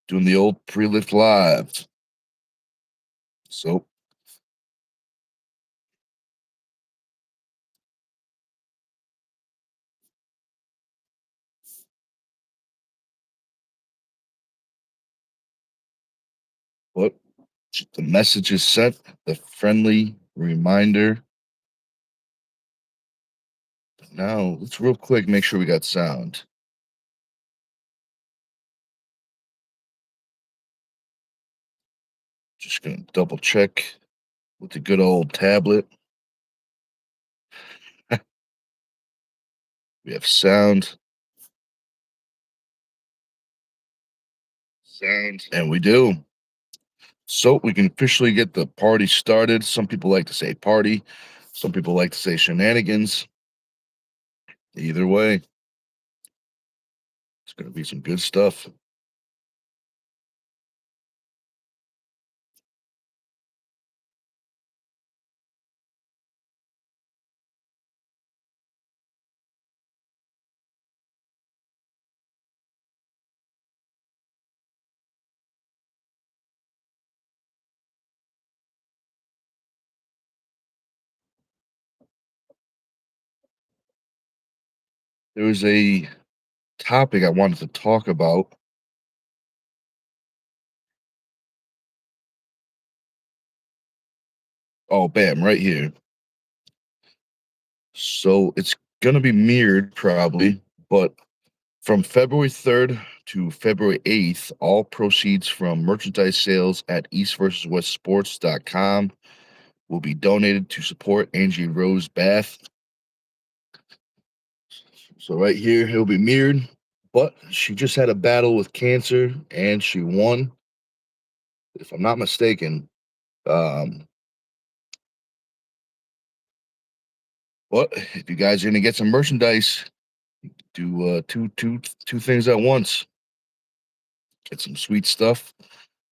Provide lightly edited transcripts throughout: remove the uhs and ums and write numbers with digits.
Doing the old pre-lift live. So what the message is sent, the friendly reminder. Now let's real quick make sure we got sound. Just gonna double check with the good old tablet. We have sound. Sound. And we do. So we can officially get the party started. Some people like to say party. Some people like to say shenanigans. Either way, it's gonna be some good stuff. There was a topic I wanted to talk about. Oh, bam, right here. So it's gonna be mirrored probably, but from February 3rd to February 8th, all proceeds from merchandise sales at eastversuswestsports.com will be donated to support Angie Rose Bath. So right here, it'll be mirrored, but she just had a battle with cancer and she won, if I'm not mistaken. Um, but if you guys are gonna get some merchandise, do two things at once. Get some sweet stuff,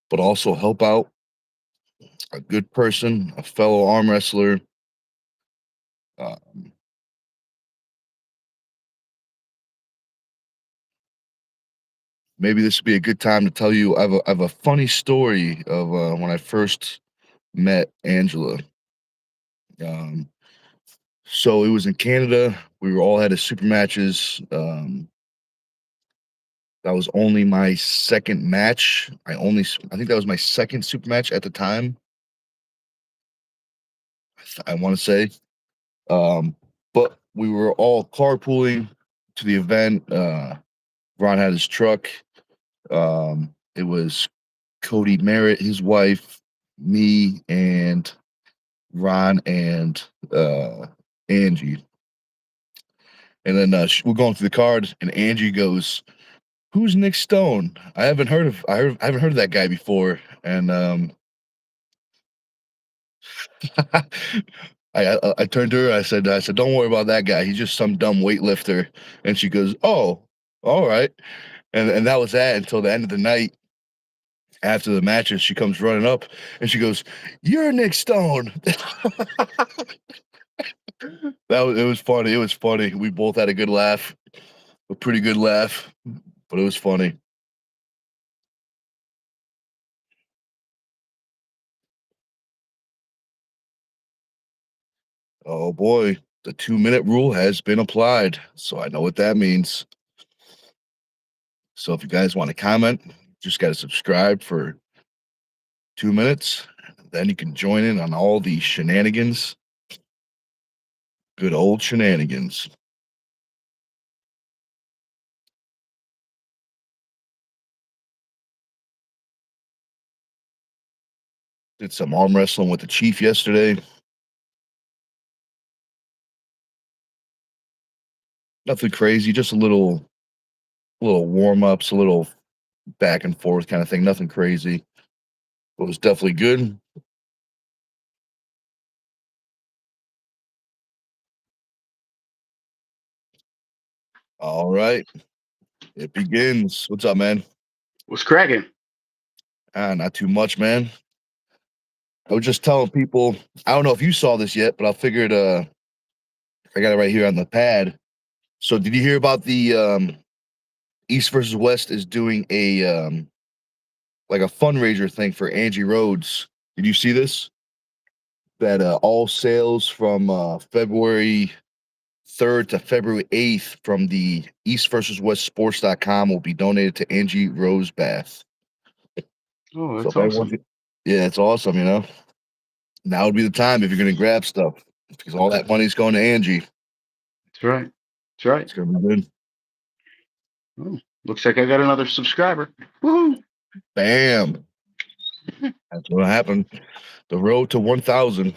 but also help out a good person, a fellow arm wrestler. Um, Maybe this would be a good time to tell you I have a funny story of when I first met Angela. Um, so it was in Canada. We were all had a super matches. That was only my second match. I think that was my second super match at the time. I want to say, um, but we were all carpooling to the event. Ron had his truck. It was Cody Merritt, his wife, me, and Ron and Angie. And then we're going through the card, and Angie goes, "Who's Nic Stone? I haven't heard of that guy before." And I turned to her. I said, "Don't worry about that guy. He's just some dumb weightlifter." And she goes, "Oh, all right." And that was that until the end of the night. After the matches, she comes running up and she goes, "You're Nic Stone." It was funny. It was funny. We both had a good laugh, a pretty good laugh, but it was funny. Oh boy, the 2-minute rule has been applied, so I know what that means. So if you guys want to comment, just got to subscribe for 2 minutes. Then you can join in on all the shenanigans. Good old shenanigans. Did some arm wrestling with the chief yesterday. Nothing crazy, just a little warm ups, a little back and forth kind of thing. Nothing crazy. But it was definitely good. All right, it begins. What's up, man? What's cracking? Not too much, man. I was just telling people. I don't know if you saw this yet, but I figured I got it right here on the pad. So, did you hear about the East versus West is doing a like a fundraiser thing for Angie Rhodes. Did you see this? That all sales from February 3rd to February 8th from the East versus West Sports.com will be donated to Angie Rose Bath. Oh, So that's if everyone, awesome. yeah, it's awesome. Now would be the time if you're going to grab stuff because all that money's going to Angie. That's right. That's right. It's going to be good. Oh, looks like I got another subscriber. Woohoo! Bam. That's what happened. The road to 1,000.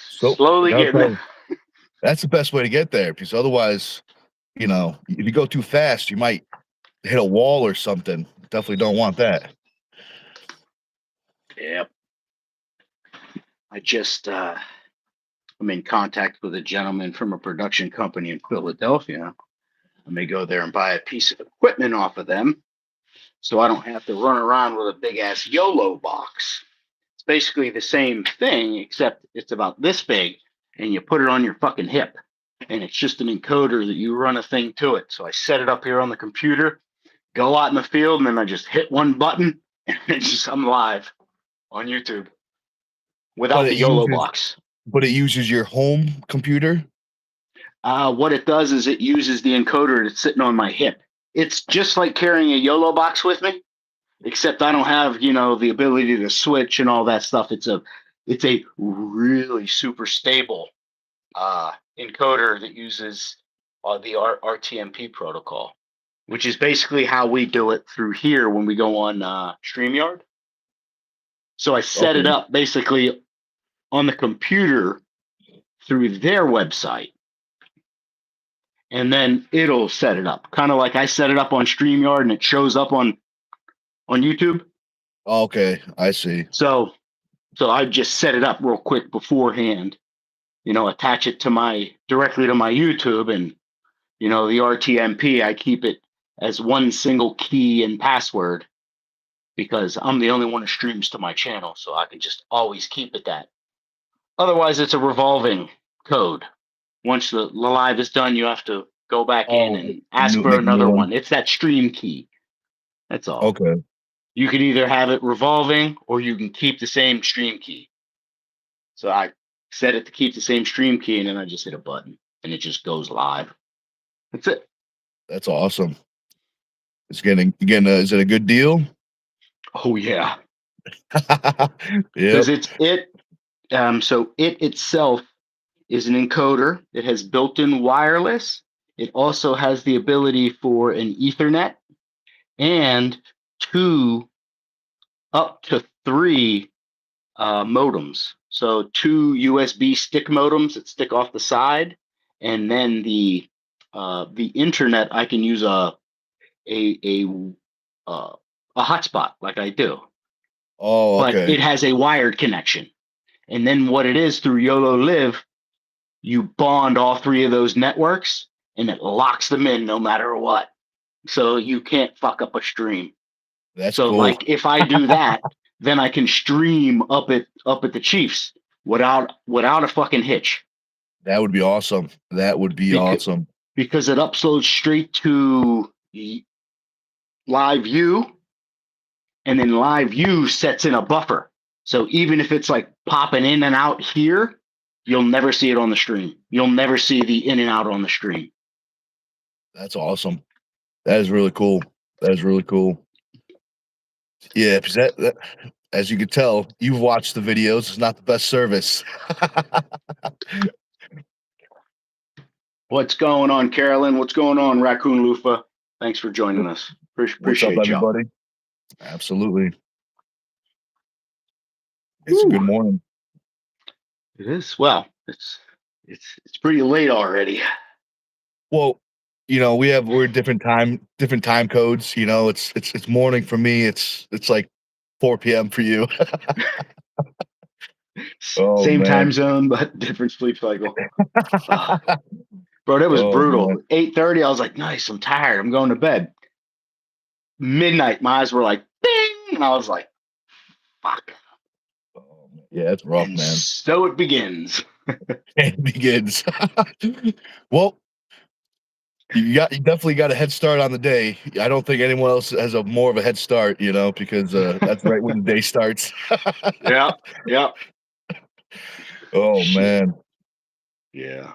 So Slowly getting there. that's the best way to get there because otherwise, if you go too fast, you might hit a wall or something. Definitely don't want that. Yep. I'm in contact with a gentleman from a production company in Philadelphia. I may go there and buy a piece of equipment off of them so I don't have to run around with a big ass YOLO box. It's basically the same thing, except it's about this big and you put it on your fucking hip. And it's just an encoder that you run a thing to it. So I set it up here on the computer, go out in the field, and then I just hit one button and I'm live on YouTube But without the it YOLO uses box. your home computer. What it does is it uses the encoder that's sitting on my hip. It's just like carrying a YOLO box with me, except I don't have, the ability to switch and all that stuff. It's a really super stable encoder that uses the RTMP protocol, which is basically how we do it through here when we go on StreamYard. So I set it Okay. up basically on the computer through their website, and then it'll set it up. Kind of like I set it up on StreamYard and it shows up on YouTube. Okay, I see. So I just set it up real quick beforehand, attach it directly to my YouTube, and the RTMP, I keep it as one single key and password because I'm the only one who streams to my channel, so I can just always keep it that. Otherwise, it's a revolving code. Once the live is done, you have to go back in Oh, and ask for make a new another one. one. It's that stream key. That's all. Okay, You can either have it revolving or you can keep the same stream key. So I set it to keep the same stream key, and then I just hit a button and it just goes live. That's it. that's awesome. It's getting is it a good deal? Oh yeah, Yep. because so it itself is an encoder. It has built-in wireless. It also has the ability for an Ethernet and up to three modems. So two USB stick modems that stick off the side, and then the internet. I can use a hotspot like I do, Oh, but okay. it has a wired connection. And then what it is through YOLO Live, you bond all three of those networks, and it locks them in no matter what. So you can't fuck up a stream. That's So cool. like if I do that, then I can stream up at the Chiefs without a fucking hitch. That would be awesome. That would be Because awesome. because it uploads straight to Live View, and then Live View sets in a buffer. So even if it's like popping in and out here, you'll never see it on the stream. You'll never see the in and out on the stream. That's awesome. That is really cool. That is really cool. Yeah, because that as you can tell, you've watched the videos. It's not the best service. What's going on, Carolyn? What's going on, Raccoon Lufa? Thanks for joining us. What's up, Appreciate y'all. everybody? Absolutely. It's a Woo. good morning. It is. Well, it's pretty late already. Well, we're different time codes. It's morning for me. It's like 4 p.m. for you. Oh Same time man. zone, but different sleep cycle. Bro, that was Oh brutal. man. 8:30, I was like, nice, I'm tired. I'm going to bed. Midnight, my eyes were like, ding, and I was like, fuck. Oh, man. Yeah, it's rough, And man. so it begins. It begins. Well, You definitely got a head start on the day. I don't think anyone else has a more of a head start, because that's right when the day starts. Yeah. Yeah. Oh Shit. man, Yeah.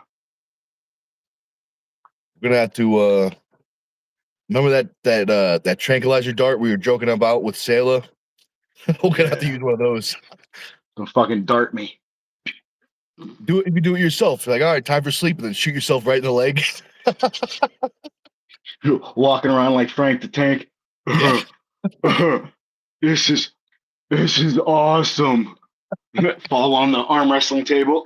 we're gonna have to remember that tranquilizer dart we were joking about with Sayla. We're gonna have to Yeah. use one of those. Don't fucking dart me. Do it if you do it yourself. Like, all right, time for sleep, and then shoot yourself right in the leg. Walking around like Frank the Tank. Yeah. This is awesome. Fall on the arm wrestling table.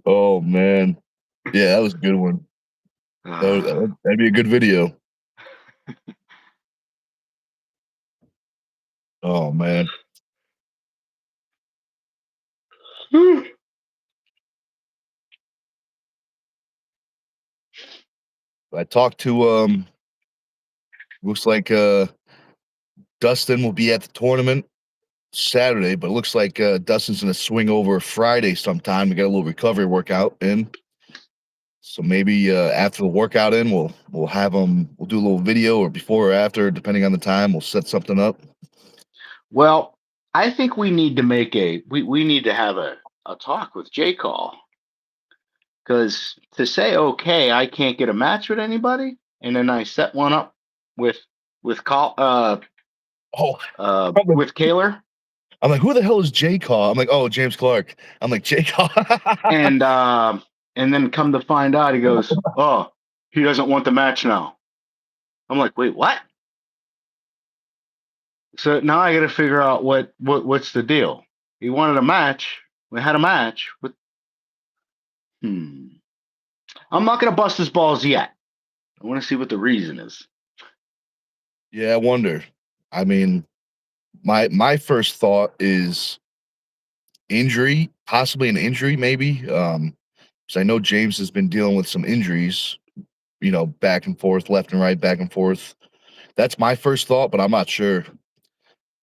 Oh man. Yeah, that was a good one. That'd be a good video. Oh man. I talked to looks like Dustin will be at the tournament Saturday, but it looks like Dustin's gonna swing over Friday sometime to get a little recovery workout in. So maybe after the workout in, we'll have him. We'll do a little video, or before or after, depending on the time. We'll set something up. Well, I think we need to we need to have a talk with J Call, because to say okay, I can't get a match with anybody, and then I set one up with call Oh, I'm like, with Kaler, who the hell is J Call? I'm like, oh, James Clark. I'm like, J Call. and then come to find out, he goes, oh, he doesn't want the match now. I'm like, wait, what? So now I got to figure out what's the deal. He wanted a match. We had a match. I'm not gonna bust his balls yet. I want to see what the reason is. Yeah, I wonder. I mean, my first thought is injury, possibly an injury, maybe. Because I know James has been dealing with some injuries, back and forth, left and right, back and forth. That's my first thought, but I'm not sure.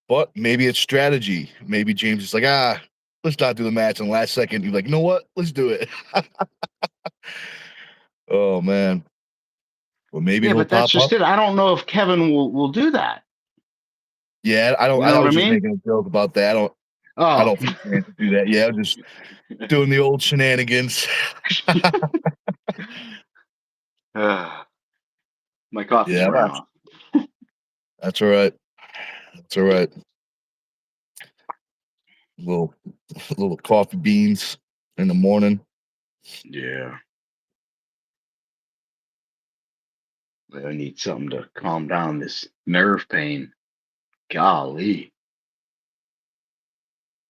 But maybe it's strategy. Maybe James is like, let's not do the match in the last second. You're like, you know what? Let's do it. Oh man. Well, maybe Yeah, he'll but that's pop just up. it. I don't know if Kevin will do that. Yeah, I don't. You know I what I was just mean? making a joke about that. I Oh, don't think James would do that. Yeah, I'm just doing the old shenanigans. my coffee's Yeah, wearing off. that's all right. That's all right. Little little coffee beans in the morning. Yeah, I need something to calm down this nerve pain. Golly,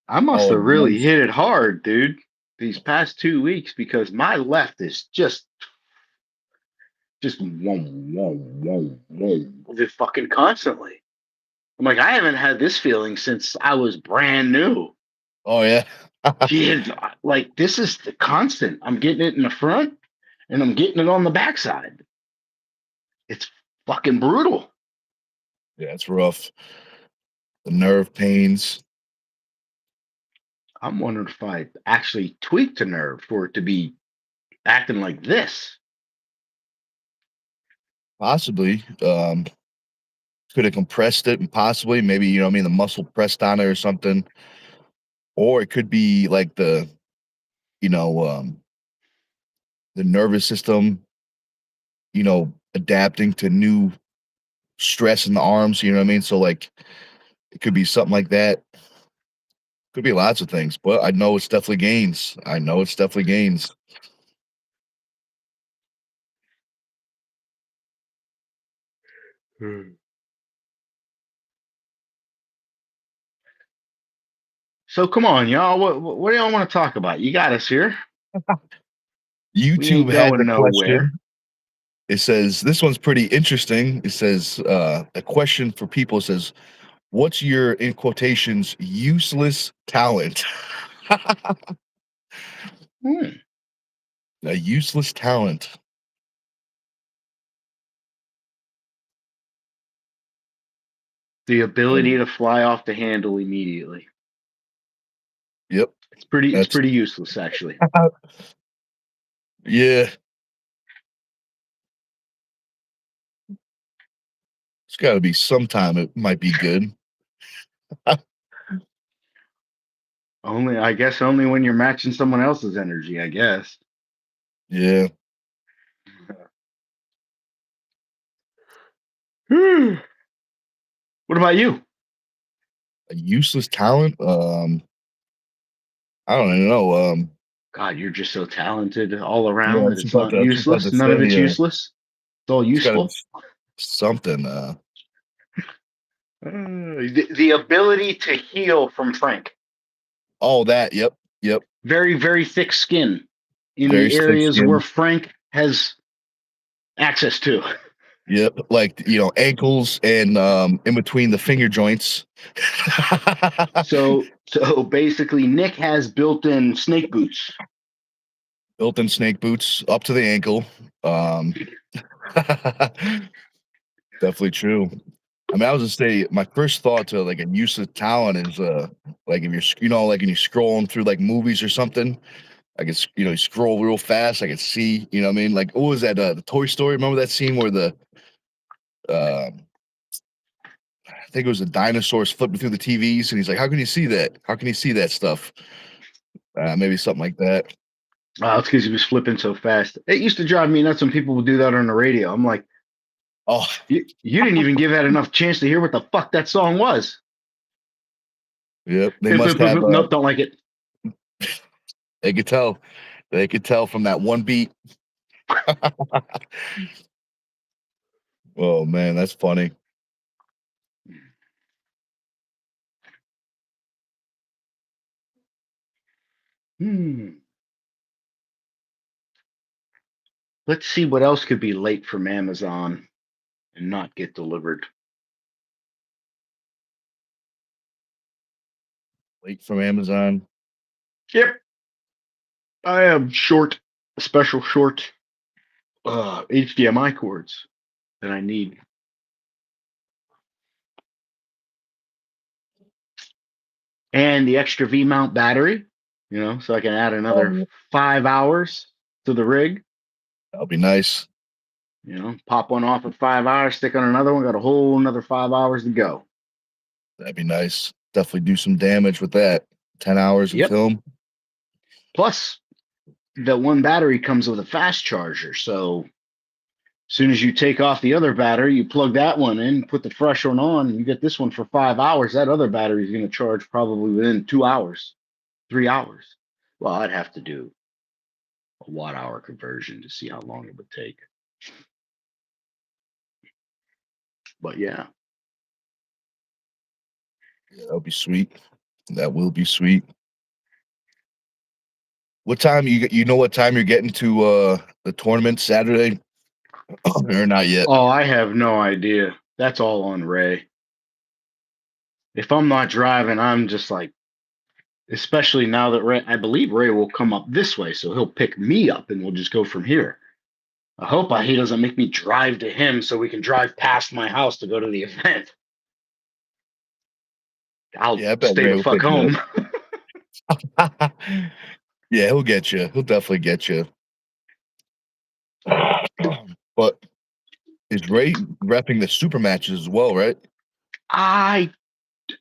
I must Oh, have really nice. hit it hard, dude, these past 2 weeks, because my left is just whoa, whoa, whoa, whoa, just fucking constantly. I'm like, I haven't had this feeling since I was brand new. Oh yeah. Shit, like this is the constant. I'm getting it in the front and I'm getting it on the backside. It's fucking brutal. Yeah, it's rough. The nerve pains. I'm wondering if I actually tweaked a nerve for it to be acting like this. Possibly. Could have compressed it and possibly maybe, the muscle pressed on it or something. Or it could be like you know, um, the nervous system, adapting to new stress in the arms, you know what I mean? So like it could be something like that. Could be lots of things, but I know it's definitely gains. I know it's definitely gains. So come on, y'all. What do y'all want to talk about? You got us here. We ain't YouTube has a going nowhere. question. It says this one's pretty interesting. It says a question for people. It says, "What's your in quotations useless talent?" Hmm. A useless talent. The ability Um, to fly off the handle immediately. Yep, It's that's pretty useless actually. Yeah. It's got to be sometime it might be good. I guess only when you're matching someone else's energy, I guess. Yeah. What about you? A useless talent? I don't even know. God, you're just so talented all around Yeah, I that was it's about not to, I was about to useless. None of it's say, useless. It's all it's got to be useful. something. The ability to heal from Frank. All that. Yep. Yep. Very, very thick skin in Very the thick areas where skin. Frank has access to. Yep. Like, ankles and in between the finger joints. So basically, Nick has built-in snake boots. Built-in snake boots up to the ankle. Um, definitely true. I mean, I was just say my first thought to like a useless talent is like if you're like when you're scrolling through like movies or something, I could you scroll real fast, I could see, what I mean? Like what was that the Toy Story? Remember that scene where the I think it was the dinosaurs flipping through the TVs and he's like, how can you see that? How can you see that stuff? Maybe something like that. Oh, it's because he was flipping so fast. It used to drive me nuts when people would do that on the radio. I'm like, Oh, you didn't even give that enough chance to hear what the fuck that song was. yep. They Flip, must flip, flip, have flip. Nope, don't like it. they could tell. They could tell from that one beat. Oh man, that's funny. Hmm. Let's see what else could be late from Amazon and not get delivered. Late from Amazon. Yep. I have special short HDMI cords that I need. And the extra V mount battery, so I can add another Oh, 5 hours to the rig. that'll be nice. Pop one off at 5 hours, stick on another one, got a whole another 5 hours to go. That'd be nice. Definitely do some damage with that. 10 hours of Yep. film. Plus, the one battery comes with a fast charger. So as soon as you take off the other battery, you plug that one in, put the fresh one on, you get this one for 5 hours. That other battery is going to charge probably within 2 hours, 3 hours. Well, I'd have to do a watt hour conversion to see how long it would take. But yeah. Yeah, that'll be sweet. That will be sweet. What time you know what time you're getting to the tournament Saturday? Or not yet? Oh, I have no idea. That's all on Ray. If I'm not driving, I'm just like, especially now that I believe Ray will come up this way, so he'll pick me up and we'll just go from here. I hope he doesn't make me drive to him so we can drive past my house to go to the event. I'll Yeah, I bet stay Ray the will fuck pick you home. up. Yeah, he'll get you. He'll definitely get you. But is Ray repping the super matches as well, right? I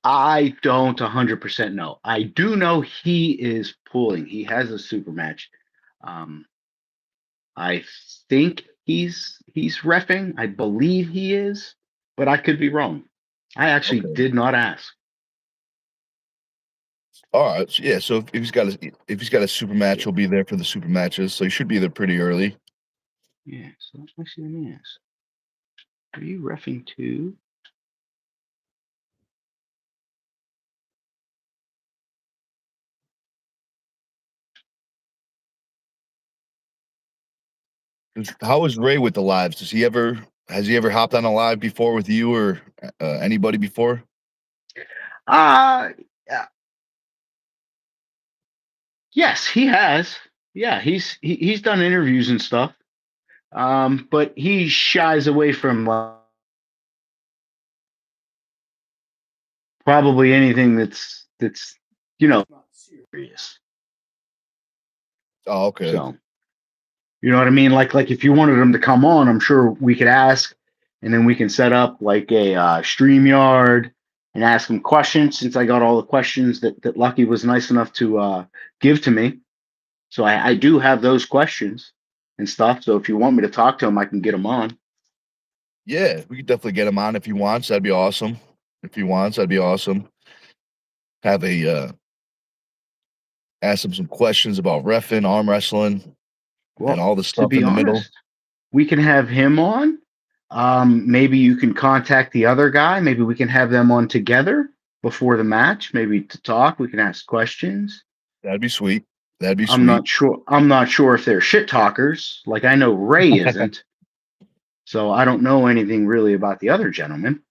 I don't 100% know. I do know he is pulling. He has a super match. Um, I think he's refing. I believe he is, but I could be wrong. I actually Okay. did not ask. All right. So, yeah. So if he's got a super match, Yeah. he'll be there for the super matches. So he should be there pretty early. Yeah. So let me ask. Are you refing too? How is Ray with the lives? Has he ever hopped on a live before with you or anybody before? Uh yeah. Yes, he has. Yeah, he's done interviews and stuff. But he shies away from probably anything that's not serious. Oh, okay. So You know what I mean? Like if you wanted him to come on, I'm sure we could ask, and then we can set up like a StreamYard and ask him questions. Since I got all the questions that Lucky was nice enough to give to me, so I do have those questions and stuff. So if you want me to talk to him, I can get him on. Yeah, we could definitely get him on if he wants. That'd be awesome. If he wants, that'd be awesome. Have a ask him some questions about reffing, arm wrestling, and Well, all the to stuff be in the middle. honest, we can have him on. Maybe you can contact the other guy. Maybe we can have them on together before the match, maybe to talk. We can ask questions. That'd be sweet. That'd be I'm sweet. not sure. I'm not sure if they're shit talkers. Like I know Ray isn't, so I don't know anything really about the other gentleman.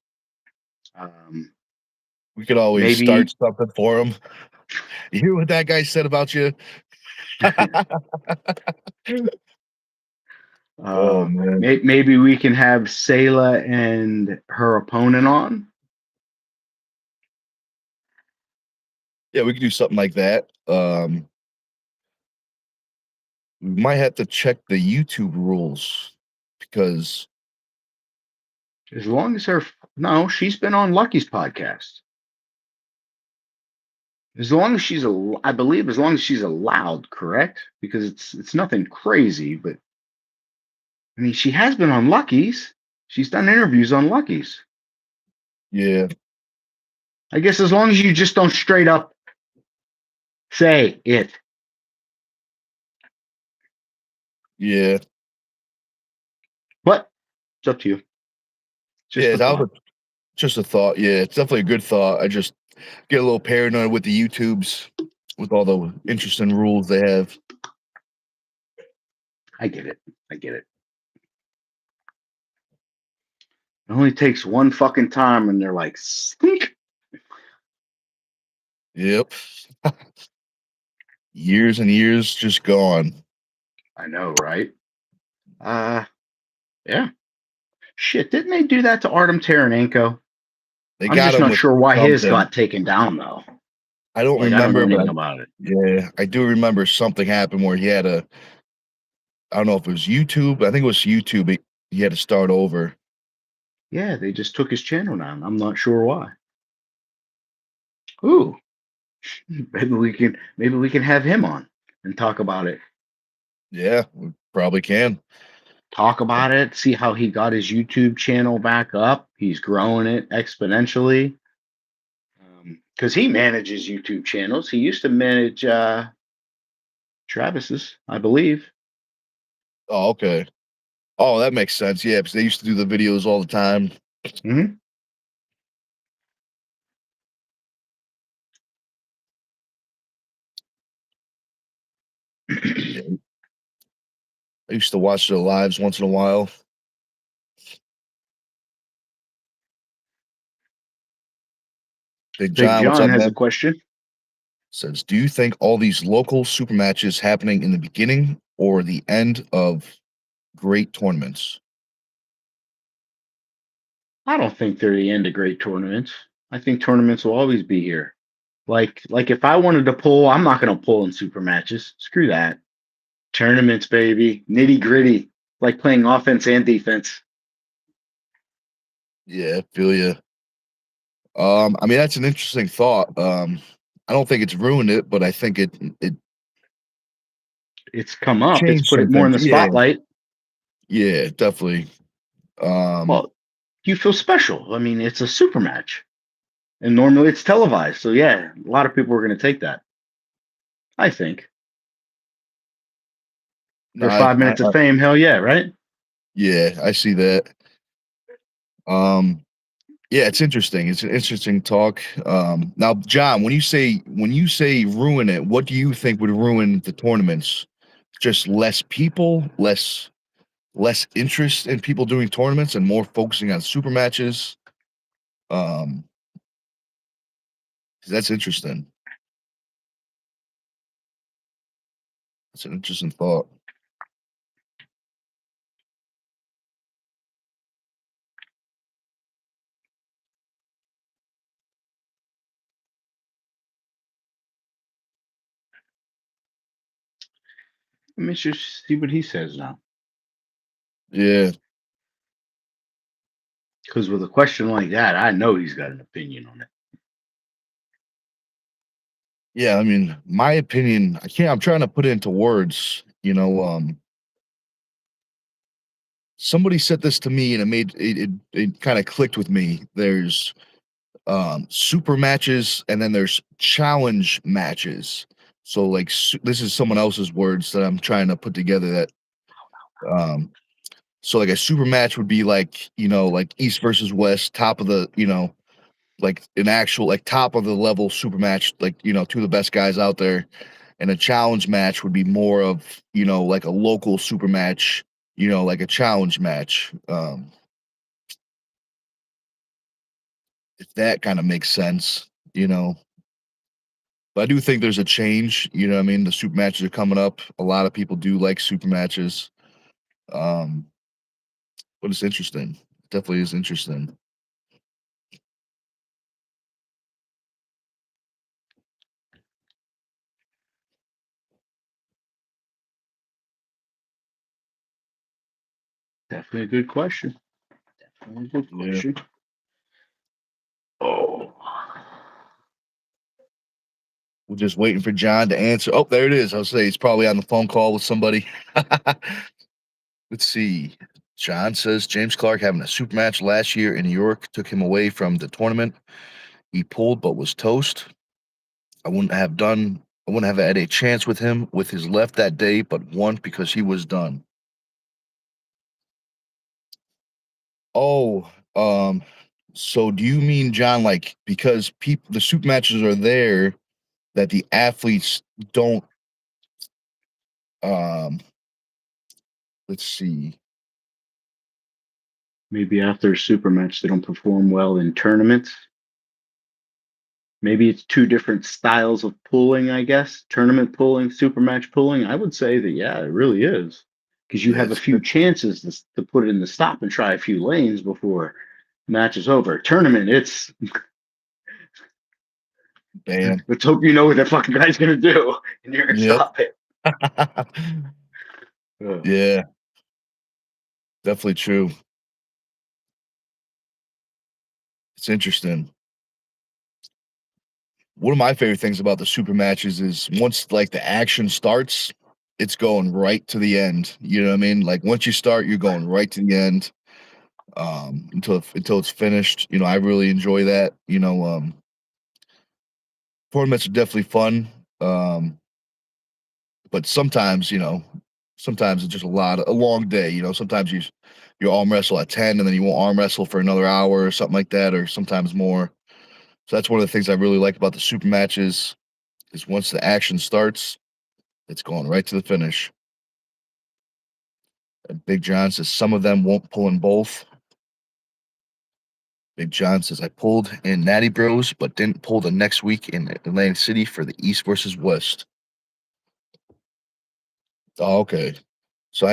Um, We could always start maybe something for him. You hear what that guy said about you? Oh man. maybe we can have Sayla and her opponent on. Yeah, we could do something like that. We might have to check the YouTube rules because As long as her, no, she's been on Lucky's podcast. As long as she's I believe as long as she's allowed, correct? Because it's nothing crazy, but I mean she has been on Lucky's. She's done interviews on Lucky's. yeah, I guess as long as you just don't straight up say it. yeah, But it's up to you. Just yeah. a That thought. was just a thought. Yeah, it's definitely a good thought. I just get a little paranoid with the YouTubes, with all the interesting rules they have. I get it. I get it. It only takes one fucking time and they're like, stink. Yep, years and years just gone. I know, right? Uh yeah. Shit, didn't they do that to Artem Taranenko? They I'm got just him not with sure why his something. got taken down though. I don't Like I don't know remember, but anything about it. yeah, I do remember something happened where he had a. I don't know if it was YouTube. I think it was YouTube. He had to start over. Yeah, they just took his channel down. I'm not sure why. Ooh, maybe we can have him on and talk about it. Yeah, we probably can. Talk about it, see how he got his YouTube channel back up. He's growing it exponentially. Because he manages YouTube channels. He used to manage Travis's, I believe. Oh, okay. Oh, that makes sense. Yeah, because they used to do the videos all the time. Hmm. Yeah, I used to watch their lives once in a while. Big Big John, what's John up, has a man? question. Says, do you think all these local super matches happening in the beginning or the end of great tournaments? I don't think they're the end of great tournaments. I think tournaments will always be here. Like if I wanted to pull, I'm not going to pull in super matches. Screw that. Tournaments, baby, nitty gritty, like playing offense and defense. Yeah, feel you. I mean that's an interesting thought. I don't think it's ruined it, but I think it It's come up. It's changed put some it more in things. the Yeah, spotlight. yeah, definitely. Um, Well, you feel special. I mean, it's a super match, and normally it's televised. So yeah, a lot of people are going to take that. I think no, for 5 minutes of fame. Hell yeah, right? yeah, I see that. Um, yeah, it's interesting. It's an interesting talk. Now, John, when you say ruin it, what do you think would ruin the tournaments? Just less people, less interest in people doing tournaments, and more focusing on super matches. 'Cause that's interesting. That's an interesting thought. Let me just see what he says now. Yeah. Because with a question like that, I know he's got an opinion on it. Yeah, I mean, my opinion, I'm trying to put it into words, somebody said this to me and it kind of clicked with me. There's super matches and then there's challenge matches. So like this is someone else's words that I'm trying to put together that um so like a super match would be like, like East versus West, top of the, like an actual like top of the level super match, like, two of the best guys out there. And a challenge match would be more of, like a local super match, like a challenge match. If that kind of makes sense, But I do think there's a change, what I mean? The super matches are coming up. A lot of people do like super matches. Um, but it's interesting. Definitely is interesting. Definitely a good question. Definitely a good Yeah. question. Oh. We're just waiting for John to answer. Oh, there it is. I'll say he's probably on the phone call with somebody. Let's see. John says James Clark having a super match last year in New York took him away from the tournament. He pulled but was toast. I wouldn't have had a chance with him with his left that day, but won because he was done. Oh, so do you mean, John, like because people the super matches are there that the athletes don't um let's see. Maybe after a super match, they don't perform well in tournaments. Maybe it's two different styles of pulling, I guess. Tournament pulling, super match pulling. I would say that, yeah, it really is. Because you Yeah, have a it's few chances to put it in the stop and try a few lanes before match is over. Tournament, it's bam. let's hope you know what that fucking guy's gonna do and you're gonna Yep. stop it. Ugh. Yeah, definitely true. It's interesting. One of my favorite things about the super matches is once like the action starts, it's going right to the end. You know what I mean? Like once you start, you're going right to the end until it's finished. I really enjoy that. Tournaments are definitely fun. Um, but sometimes it's just a long day. Sometimes you arm wrestle at 10 and then you won't arm wrestle for another hour or something like that, or sometimes more. So that's one of the things I really like about the super matches is once the action starts, it's going right to the finish. And Big John says some of them won't pull in both. Big John says I pulled in Natty Bros, but didn't pull the next week in Atlantic City for the East versus West. Oh, okay. So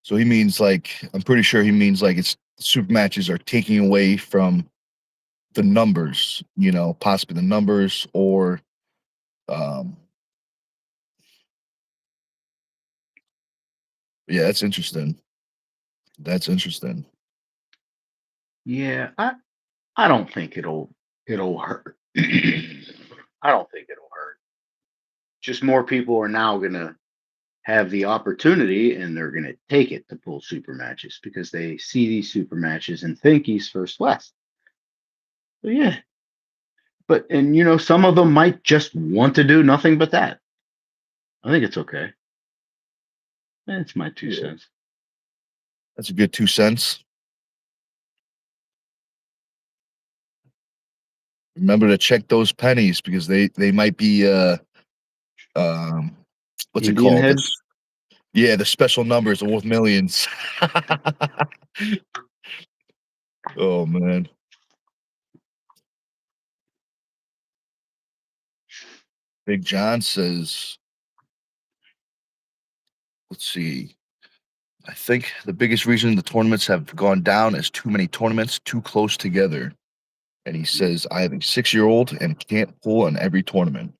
so he means like I'm pretty sure he means like it's super matches are taking away from the numbers, possibly the numbers or um yeah, that's interesting. That's interesting. Yeah, I don't think it'll hurt. I don't think it'll hurt. Just more people are now gonna have the opportunity and they're gonna take it to pull super matches because they see these super matches and think East first West. So yeah. But and some of them might just want to do nothing but that. I think it's okay. It's my two Yeah. cents. That's a good 2 cents. Remember to check those pennies because they might be um what's it Indian called? heads. Yeah, the special numbers are worth millions. Oh man. Big John says, let's see. I think the biggest reason the tournaments have gone down is too many tournaments too close together. And he says, I have a 6-year-old and can't pull in every tournament.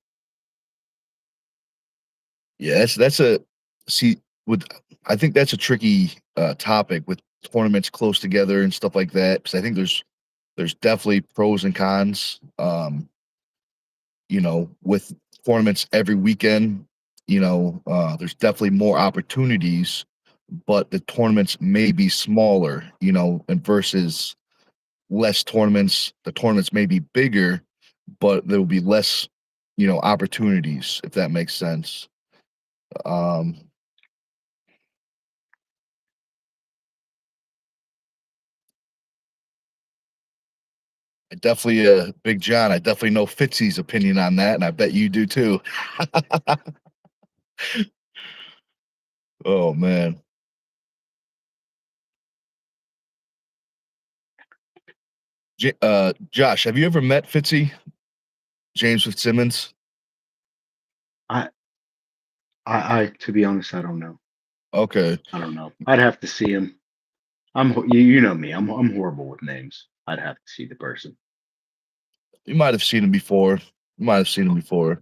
Yeah, that's a see with I think that's a tricky topic with tournaments close together and stuff like that because I think there's definitely pros and cons. With tournaments every weekend, there's definitely more opportunities, but the tournaments may be smaller, and versus less tournaments, the tournaments may be bigger, but there will be less, opportunities, if that makes sense. Um, I definitely, Big John, I definitely know Fitzy's opinion on that, and I bet you do too. Oh man. Josh, have you ever met Fitzy? James Fitzsimmons? I, I, to be honest, I don't know. Okay. I don't know. I'd have to see him. You know me. I'm horrible with names. I'd have to see the person. You might have seen him before. You might have seen him before.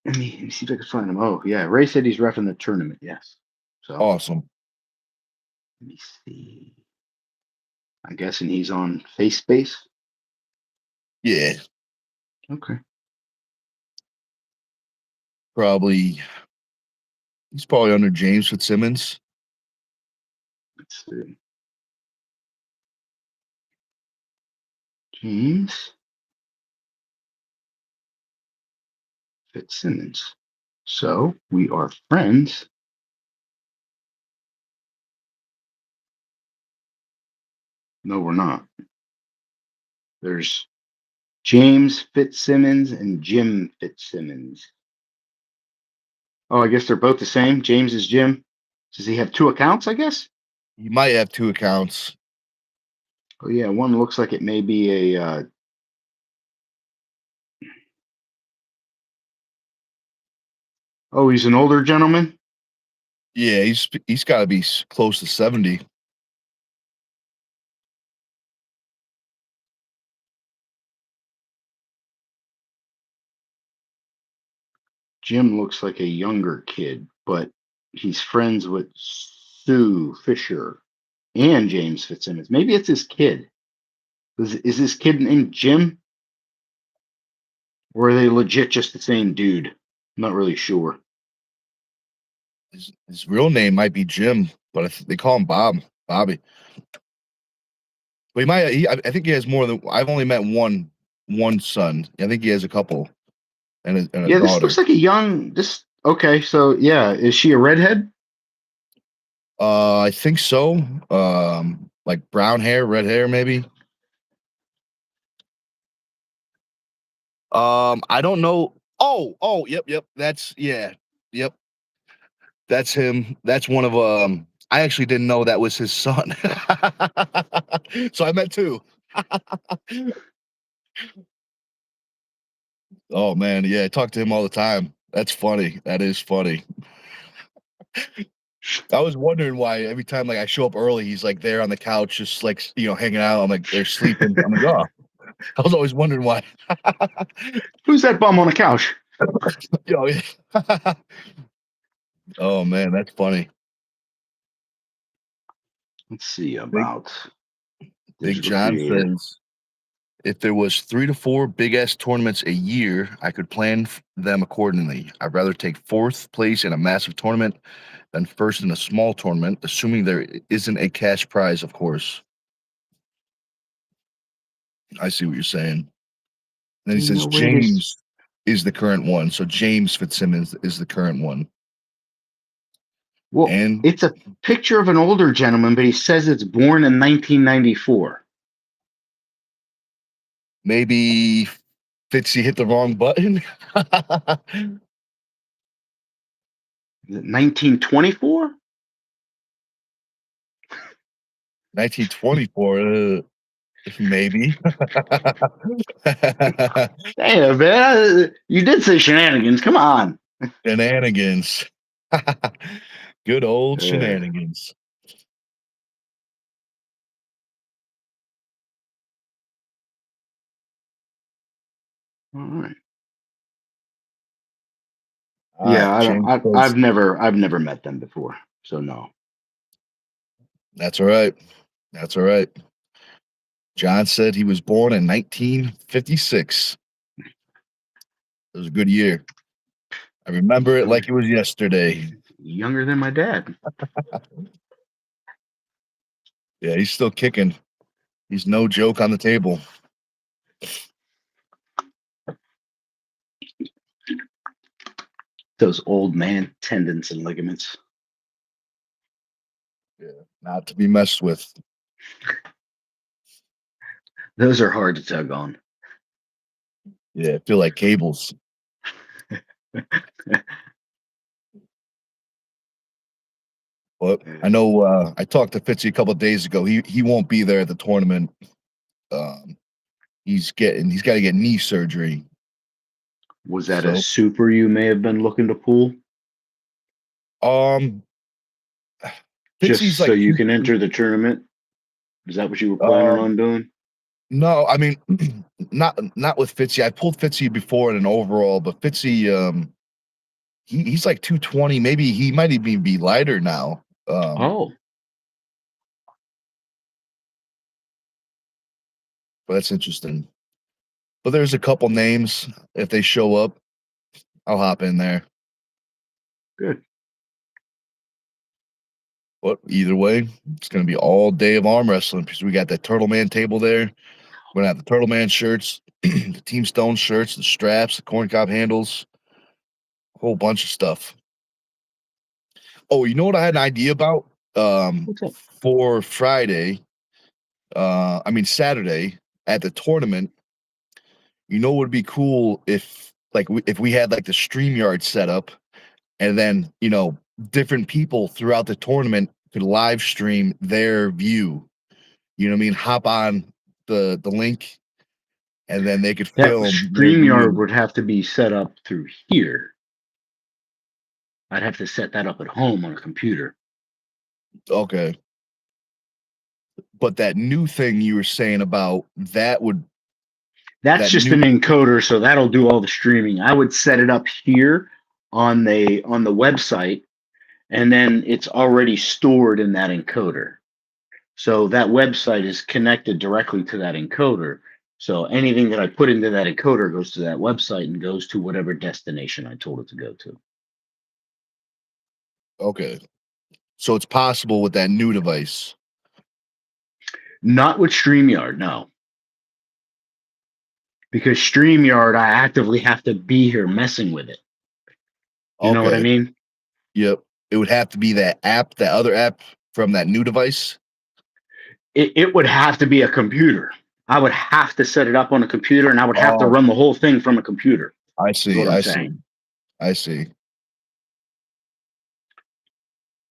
Let me see if I can find him. Oh yeah, Ray said he's reffing the tournament. Yes. So Awesome. let me see. I'm guessing he's on Face Space. Yeah, Okay. probably. He's probably under James Fitzsimmons. Let's see. James Fitzsimmons. So we are friends. No, we're not. There's James Fitzsimmons and Jim Fitzsimmons. Oh, I guess they're both the same. James is Jim. Does he have two accounts, I guess? He might have two accounts. Oh, yeah. One looks like it may be a. Oh, he's an older gentleman. Yeah, he's got to be close to 70. Jim looks like a younger kid, but he's friends with Sue Fisher and James Fitzsimmons. Maybe it's his kid. Is his kid named Jim? Or are they legit just the same dude? I'm not really sure. His real name might be Jim, but they call him Bobby. But he might. I think he has more than. I've only met one son. I think he has a couple and a Yeah, this daughter. looks like a young. This okay. So yeah, is she a redhead? I think so. Like brown hair, red hair, maybe. I don't know. Yep. Yep. That's him. That's one of I actually didn't know that was his son. So I met two. Oh man, yeah, I talk to him all the time. That's funny. That is funny. I was wondering why every time like I show up early, he's like there on the couch, just like hanging out. I'm like, they're sleeping. I'm like, oh, I was always wondering why. Who's that bum on the couch? Yeah. Oh man, that's funny. Let's see Big about Big digital John creator. says if there was 3 to 4 big ass tournaments a year, I could plan them accordingly. I'd rather take fourth place in a massive tournament than first in a small tournament, assuming there isn't a cash prize, of course. I see what you're saying. Then he Ain't no says way this. James is the current one. So James Fitzsimmons is the current one. Well, And it's a picture of an older gentleman, but he says it's born in 1994. maybe Fitzy hit the wrong button. Is it 1924? 1924, maybe. Damn, man, you did say shenanigans. Come on. Shenanigans. Good old Uh, shenanigans. all right. All Yeah, right, change of pace. I've never met them before, so no. That's all right. That's all right. John said he was born in 1956. It was a good year. I remember it like Younger, it was yesterday. younger than my dad. Yeah, he's still kicking. He's no joke on the table. Those old man tendons and ligaments. Yeah, not to be messed with. Those are hard to tug on. Yeah, I feel like cables. But I know I talked to Fitzy a couple of days ago. He won't be there at the tournament. Um, he's got to get knee surgery. Was that a So super you may have been looking to pull? um Just Fitzy's so like you can enter the tournament? Is that what you were planning um on doing? no, I mean not with Fitzy. I pulled Fitzy before in an overall, but Fitzy he's like 220. Maybe he might even be lighter now. Oh, But that's interesting. But there's a couple names. If they show up, I'll hop in there. good. But either way, it's going to be all day of arm wrestling because we got that Turtle Man table there. We're going to have the Turtle Man shirts, the Team Stone shirts, the straps, the corn cob handles, a whole bunch of stuff. Oh, you know what I had an idea about? What's up? For Friday, Saturday at the tournament, you know what would be cool if if we had like the StreamYard set up and then, different people throughout the tournament could live stream their view. You know what I mean? Hop on the link and then they could That film their StreamYard view. would have to be set up through here. I'd have to set that up at home on a computer. Okay. But that new thing you were saying about That's that just new an encoder, so that'll do all the streaming. I would set it up here on the website, and then it's already stored in that encoder. So that website is connected directly to that encoder. So anything that I put into that encoder goes to that website and goes to whatever destination I told it to go to. okay. So it's possible with that new device. Not with StreamYard, no. Because StreamYard, I actively have to be here messing with it. You know what I Okay. mean? Yep. It would have to be that other app from that new device. It would have to be a computer. I would have to set it up on a computer and I would have to Oh, run the whole thing from a computer, I is see. what I'm I see. saying. I see.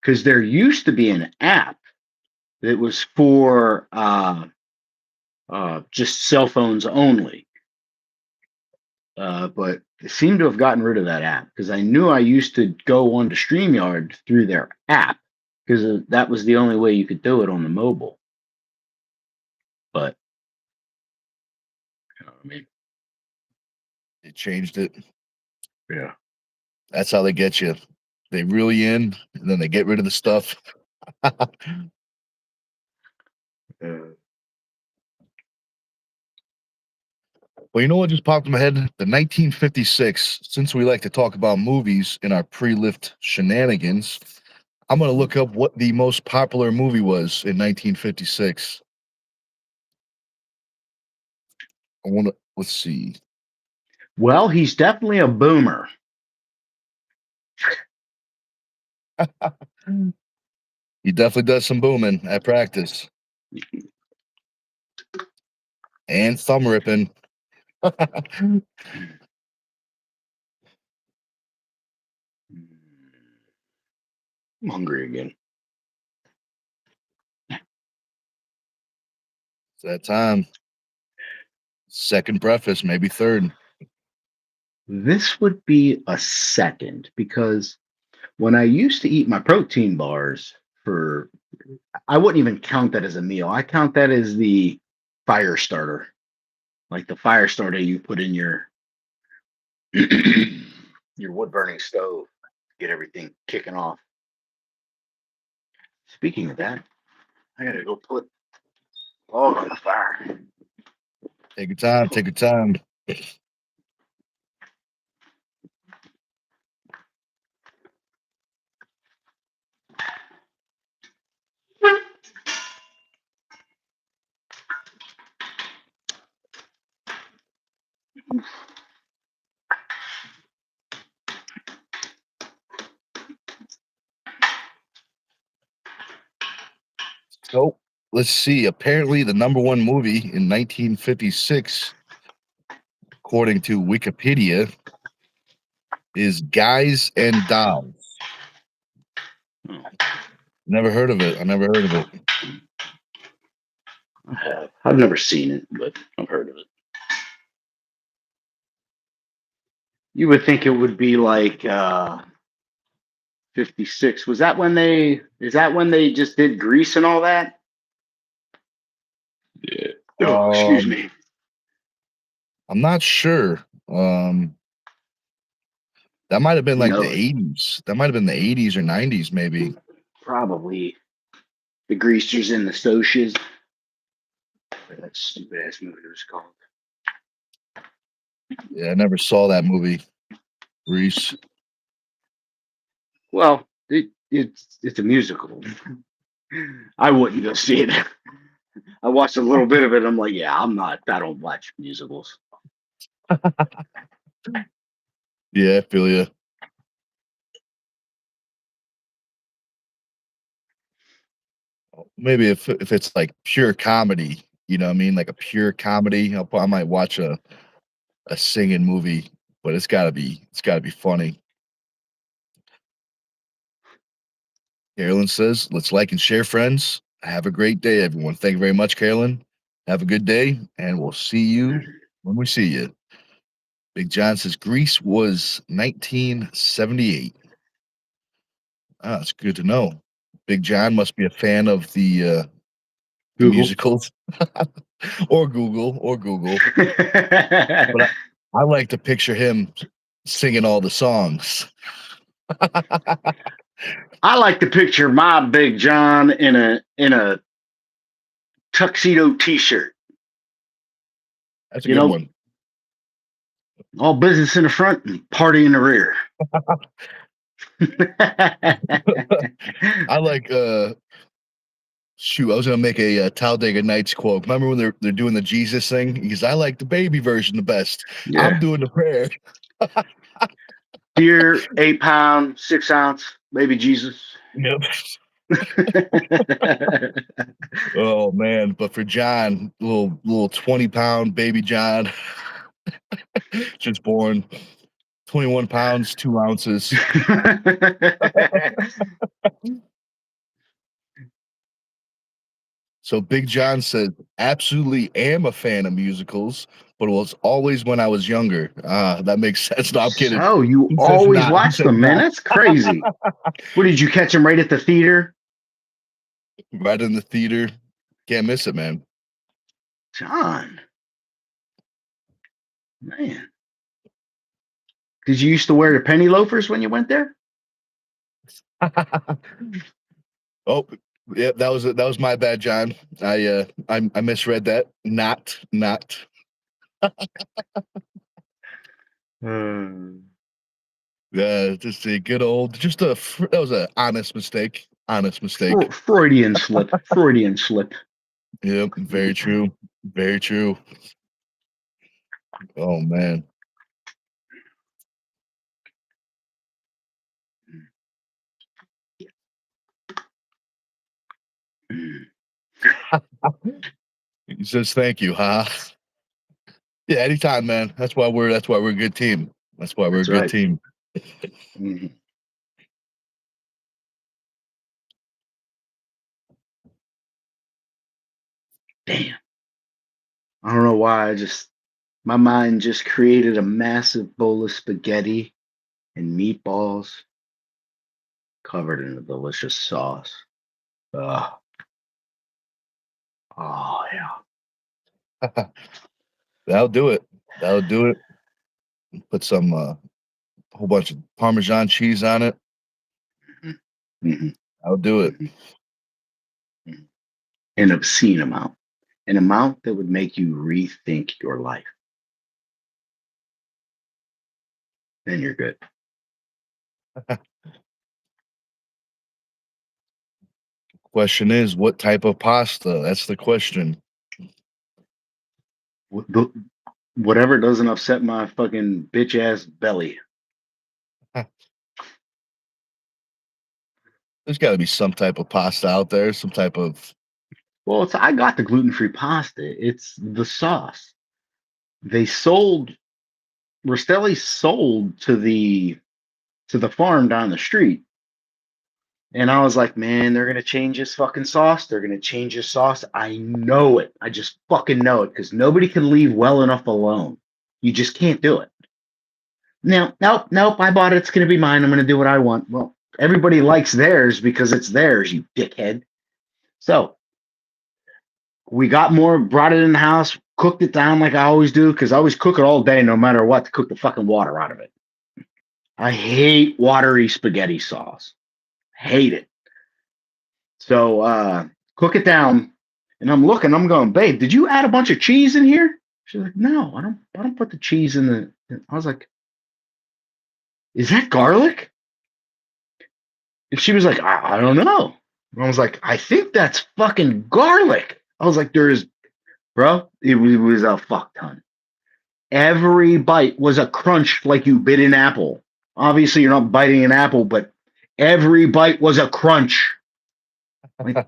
Because there used to be an app that was for just cell phones only. But they seem to have gotten rid of that app because I knew I used to go on to StreamYard through their app because that was the only way you could do it on the mobile. But, you know what I mean? They changed it. Yeah. That's how they get you. They reel you in, and then they get rid of the stuff. Well, you know what just popped in my head? The 1956. Since we like to talk about movies in our pre-lift shenanigans, I'm gonna look up what the most popular movie was in 1956. Let's see. Well, he's definitely a boomer. He definitely does some booming at practice and thumb ripping. I'm hungry again. It's that time. Second breakfast, maybe third. This would be a second because when I used to eat my protein bars for, I wouldn't even count that as a meal. I count that as the fire starter, like the fire starter you put in your your wood burning stove. Get everything kicking off. Speaking of that, I gotta go put log on the fire. Take your time. Take your time. So let's see. Apparently, the number one movie in 1956, according to Wikipedia, is Guys and Dolls. Oh, Never heard of it. I never heard of it. I have. I've never seen it, but I've heard of it. You would think it would be like 56. Was that when they is that when they just did Grease and all that? Yeah. Oh, excuse Um, me. I'm not sure. That might have been You like the know, 80s. That might have been the 80s or 90s, maybe. probably the Greasers and the Stoshes. That stupid ass movie was called. Yeah, I never saw that movie. Reese. Well, it's a musical. I wouldn't go see it. I watched a little bit of it. I'm like, yeah, I don't watch musicals. Yeah, I feel you. Maybe if it's like pure comedy, you know what I mean? Like a pure comedy, I might watch a singing movie, but it's gotta be funny. Carolyn says, let's like and share, friends. Have a great day, everyone. Thank you very much, Carolyn. Have a good day, and we'll see you when we see you. Big John says Greece was 1978. Ah, that's good to know. Big John must be a fan of the Google. musicals, or Google. But I like to picture him singing all the songs. I like to picture my Big John in a tuxedo T-shirt. That's a You good know, one. all business in the front and party in the rear. I like shoot, I was gonna make a Talladega Nights quote. Remember when they're doing the Jesus thing? Because I like the baby version the best. I'm Yeah. doing the prayer. Dear 8 pound, 6 ounce, baby Jesus. Yep. Oh man, but for John, little 20-pound baby John, just born, 21 pounds, 2 ounces. So Big John said, absolutely am a fan of musicals, but it was always when I was younger. That makes sense. No, I'm kidding. So you He says always not. He watch says them, man. not. That's crazy. What did you catch him right at the theater? Right in the theater. Can't miss it, man. John, man. Did you used to wear the penny loafers when you went there? Oh, yeah, that was my bad, John. I misread that. Not. Hmm. Just a good old, that was an honest mistake. Honest mistake. Freudian slip. Freudian slip. Yep, very true. Very true. Oh man. He says thank you, huh? Yeah, anytime, man. That's why we're a good team. That's why we're a That's good right. team. Mhm. Damn. I don't know why. My mind just created a massive bowl of spaghetti and meatballs covered in a delicious sauce. Ugh. Oh, yeah. That'll do it. That'll do it. Put some whole bunch of Parmesan cheese on it. Mm-hmm. I'll do it. Mm-hmm. An obscene amount. An amount that would make you rethink your life. Then you're good. Question is, what type of pasta? That's the question. Whatever doesn't upset my fucking bitch ass belly. There's got to be some type of pasta out there, some type of. Well, I got the gluten-free pasta. It's the sauce. Rostelli sold to the farm down the street. And I was like, man, they're gonna change this fucking sauce. They're gonna change this sauce. I know it. I just fucking know it because nobody can leave well enough alone. You just can't do it. No, nope. I bought it. It's gonna be mine. I'm gonna do what I want. Well, everybody likes theirs because it's theirs, you dickhead. So we got more, brought it in the house, cooked it down like I always do, because I always cook it all day, no matter what, to cook the fucking water out of it. I hate watery spaghetti sauce. Hate it. So cook it down, and I'm going, babe, did you add a bunch of cheese in here? She's like, no, I don't put the cheese in the. I was like, is that garlic? And she was like, I don't know. And I was like, I think that's fucking garlic. I was like, bro, it was a fuck ton. Every bite was a crunch like you bit an apple. Obviously, you're not biting an apple, but every bite was a crunch. Like,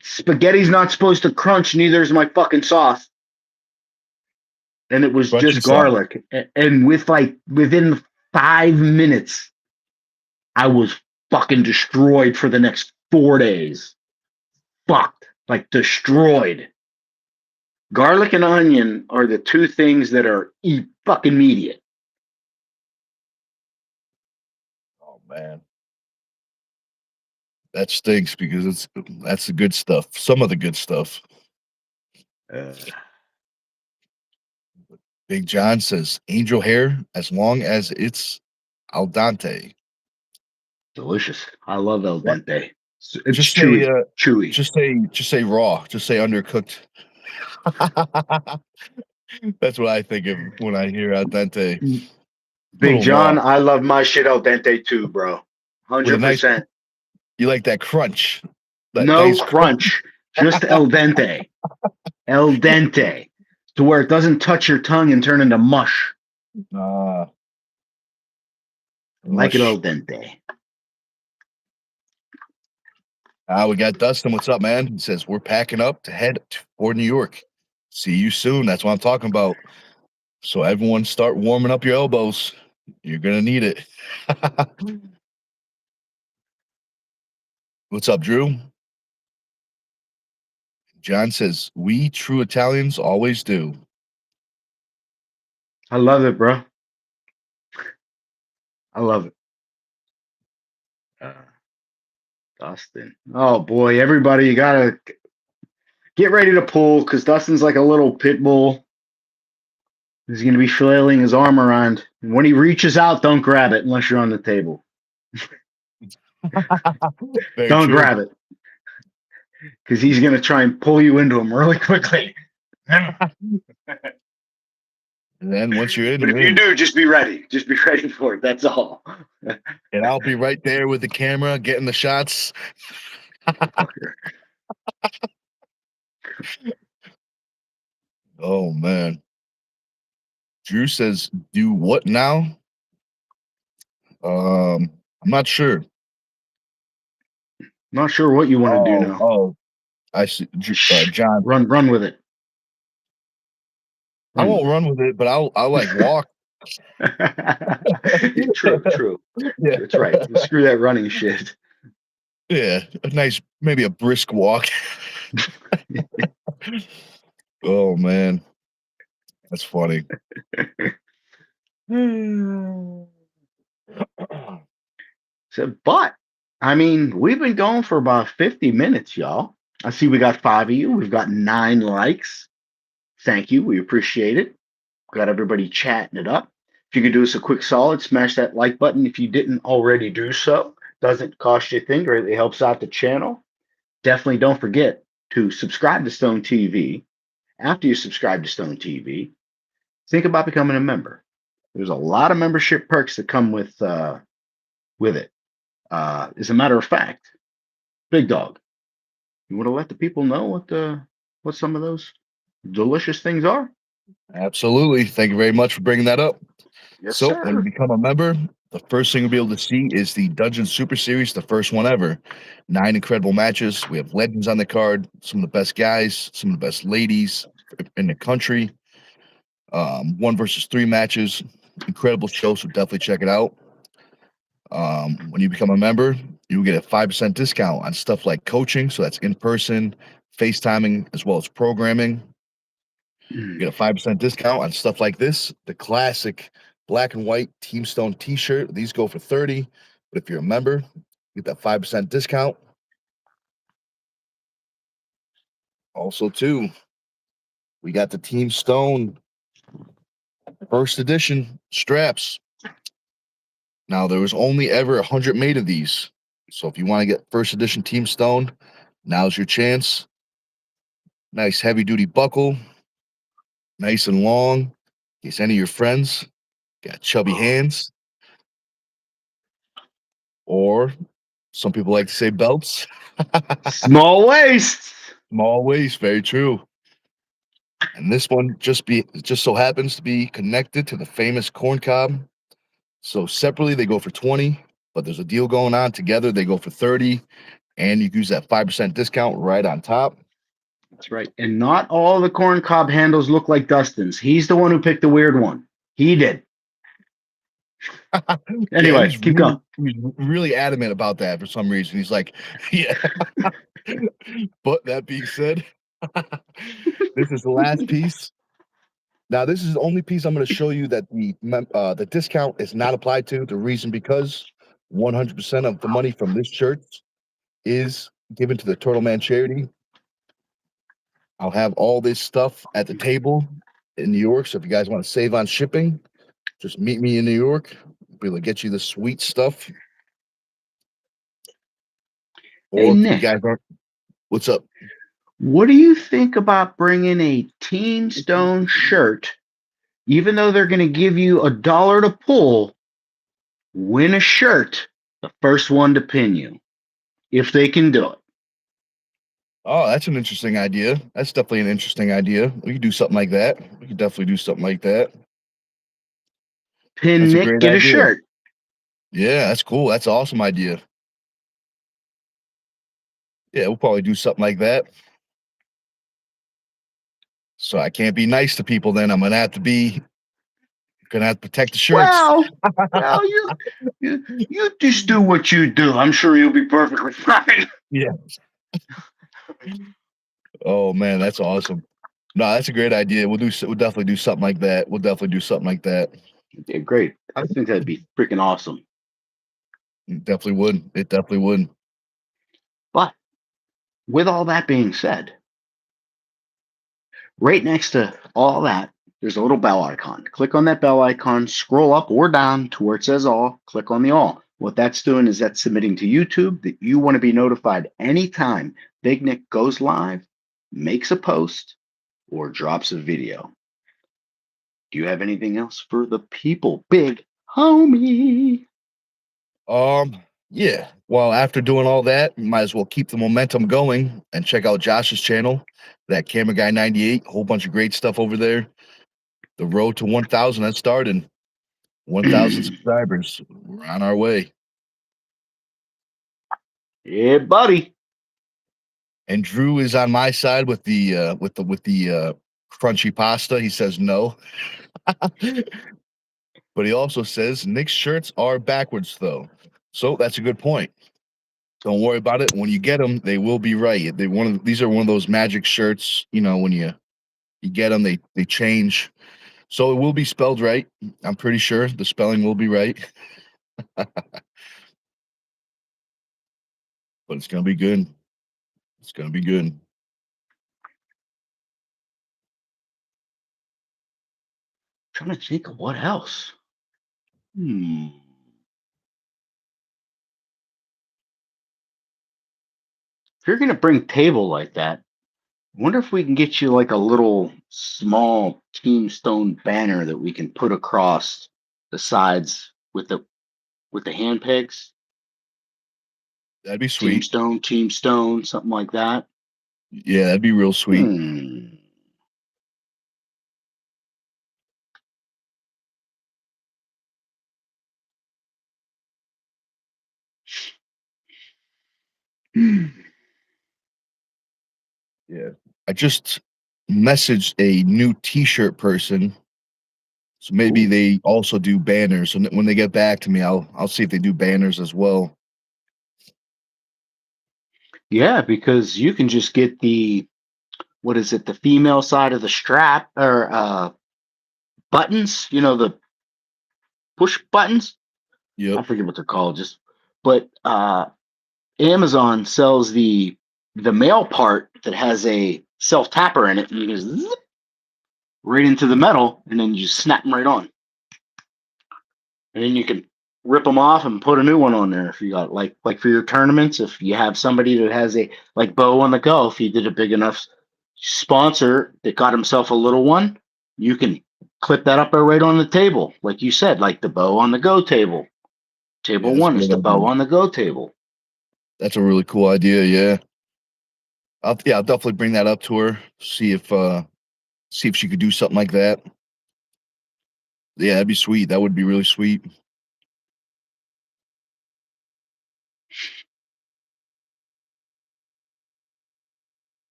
spaghetti's not supposed to crunch, neither is my fucking sauce. And it was just garlic. And within 5 minutes, I was fucking destroyed for the next 4 days. Fucked. Like destroyed. Garlic and onion are the two things that are fucking immediate. Oh man, that stinks because that's the good stuff. Some of the good stuff. Big John says angel hair as long as it's al dente. Delicious. I love al dente. It's Just chewy. say, chewy. Just say raw. Just say undercooked. That's what I think of when I hear al dente. Big John, raw. I love my shit al dente too, bro. 100%. Nice, you like that crunch? That no nice crunch, just al dente. Al dente. To where it doesn't touch your tongue and turn into mush. Like it al dente. We got Dustin. What's up, man? He says, we're packing up to head for New York. See you soon. That's what I'm talking about. So everyone start warming up your elbows. You're going to need it. What's up, Drew? John says, we true Italians always do. I love it, bro. I love it. Dustin. Oh, boy. Everybody, you got to get ready to pull because Dustin's like a little pit bull. He's going to be flailing his arm around. And when he reaches out, don't grab it unless you're on the table. Don't grab it. Because he's going to try and pull you into him really quickly. And then once you're in, but if you do, just be ready. Just be ready for it. That's all. And I'll be right there with the camera, getting the shots. Oh, man. Drew says, do what now? I'm not sure. Not sure what you want to do now. Oh, I see. John, run with it. I won't run with it, but I'll like walk. True. Yeah. That's right. Screw that running shit. Yeah, maybe a brisk walk. Oh man, that's funny. So, but I mean, we've been going for about 50 minutes, y'all. I see we got 5 of you. We've got 9 likes. Thank you. We appreciate it. Got everybody chatting it up. If you could do us a quick solid, smash that like button if you didn't already do so. Doesn't cost you a thing, greatly helps out the channel. Definitely don't forget to subscribe to Stone TV. After you subscribe to Stone TV, think about becoming a member. There's a lot of membership perks that come with it. As a matter of fact, Big Dog, you want to let the people know what some of those delicious things are? Absolutely. Thank you very much for bringing that up. Yes, So when you sir. become a member, the first thing you'll be able to see is the Dungeon Super Series, the first one ever. 9 incredible matches. We have legends on the card, some of the best guys, some of the best ladies in the country. 1 versus 3 matches. Incredible show, so definitely check it out. When you become a member, you get a 5% discount on stuff like coaching. So that's in person, FaceTiming, as well as programming. You get a 5% discount on stuff like this. The classic black and white Team Stone t-shirt. These go for 30, but if you're a member, you get that 5% discount. Also, too, we got the Team Stone first edition straps. Now, there was only ever 100 made of these. So if you want to get first edition Team Stone, now's your chance. Nice heavy duty buckle, nice and long. In case any of your friends got chubby hands, or some people like to say belts. Small waist. Small waist, very true. And this one just so happens to be connected to the famous corn cob. So separately they go for 20, but there's a deal going on. Together they go for 30, and you can use that 5% discount right on top. That's right. And not all the corn cob handles look like Dustin's. He's the one who picked the weird one. He did. Yeah, Anyway, keep going. he was really adamant about that for some reason. He's like, yeah. But that being said, this is the last piece. Now, this is the only piece I'm going to show you that the discount is not applied to. The reason because 100% of the money from this shirt is given to the Turtle Man charity. I'll have all this stuff at the table in New York. So if you guys want to save on shipping, just meet me in New York. We'll be able to get you the sweet stuff. Hey, Or if you Nick, guys aren't, what's up? what do you think about bringing a Team Stone shirt, even though they're going to give you $1 to pull, win a shirt, the first one to pin you, if they can do it? Oh, that's an interesting idea. That's definitely an interesting idea. We could do something like that. We could definitely do something like that. Pin That's a Nick, great get a idea. shirt. Yeah, that's cool. That's an awesome idea. Yeah, we'll probably do something like that. So I can't be nice to people then. I'm gonna have to protect the shirts. Well, you just do what you do. I'm sure you'll be perfectly fine. Yeah. Oh man, that's awesome. No, that's a great idea. We'll definitely do something like that. We'll definitely do something like that. Yeah, great. I think that'd be freaking awesome. It definitely would. It definitely would. But with all that being said, right next to all that, there's a little bell icon. Click on that bell icon, scroll up or down to where it says all, click on the all. What that's doing is that's submitting to YouTube that you want to be notified anytime Big Nick goes live, makes a post, or drops a video. Do you have anything else for the people, big homie? Yeah. Well, after doing all that, you might as well keep the momentum going and check out Josh's channel, that Camera Guy 98. Whole bunch of great stuff over there. The road to 1,000 has started. 1,000 subscribers. We're on our way. Yeah, buddy. And Drew is on my side with the crunchy pasta. He says no. But he also says Nick's shirts are backwards though. So that's a good point. Don't worry about it. When you get them, they will be right. These are one of those magic shirts. You know, when you get them, they change. So it will be spelled right. I'm pretty sure the spelling will be right. But it's gonna be good. It's gonna be good. Trying to think of what else. Hmm. If you're gonna bring table like that, I wonder if we can get you like a little small Team Stone banner that we can put across the sides with the hand pegs. That'd be sweet. Team Stone, something like that. Yeah, that'd be real sweet. Hmm. Yeah. I just messaged a new T-shirt person, so maybe Ooh. they also do banners. And when they get back to me, I'll see if they do banners as well. Yeah, because you can just get the what is it, the female side of the strap or buttons, the push buttons. I Yep. forget what they're called, just but Amazon sells the male part that has a self tapper in it, and you can just zip right into the metal, and then you just snap them right on, and then you can rip them off and put a new one on there if you got like for your tournaments. If you have somebody that has a like Bo on the go, if you did a big enough sponsor that got himself a little one, you can clip that up there right on the table, like you said, like the Bo on the go table. Yeah, Table that's a one is great the Bo idea. on the go table. That's a really cool idea. Yeah. I'll definitely bring that up to her. See if she could do something like that. Yeah, that'd be sweet. That would be really sweet.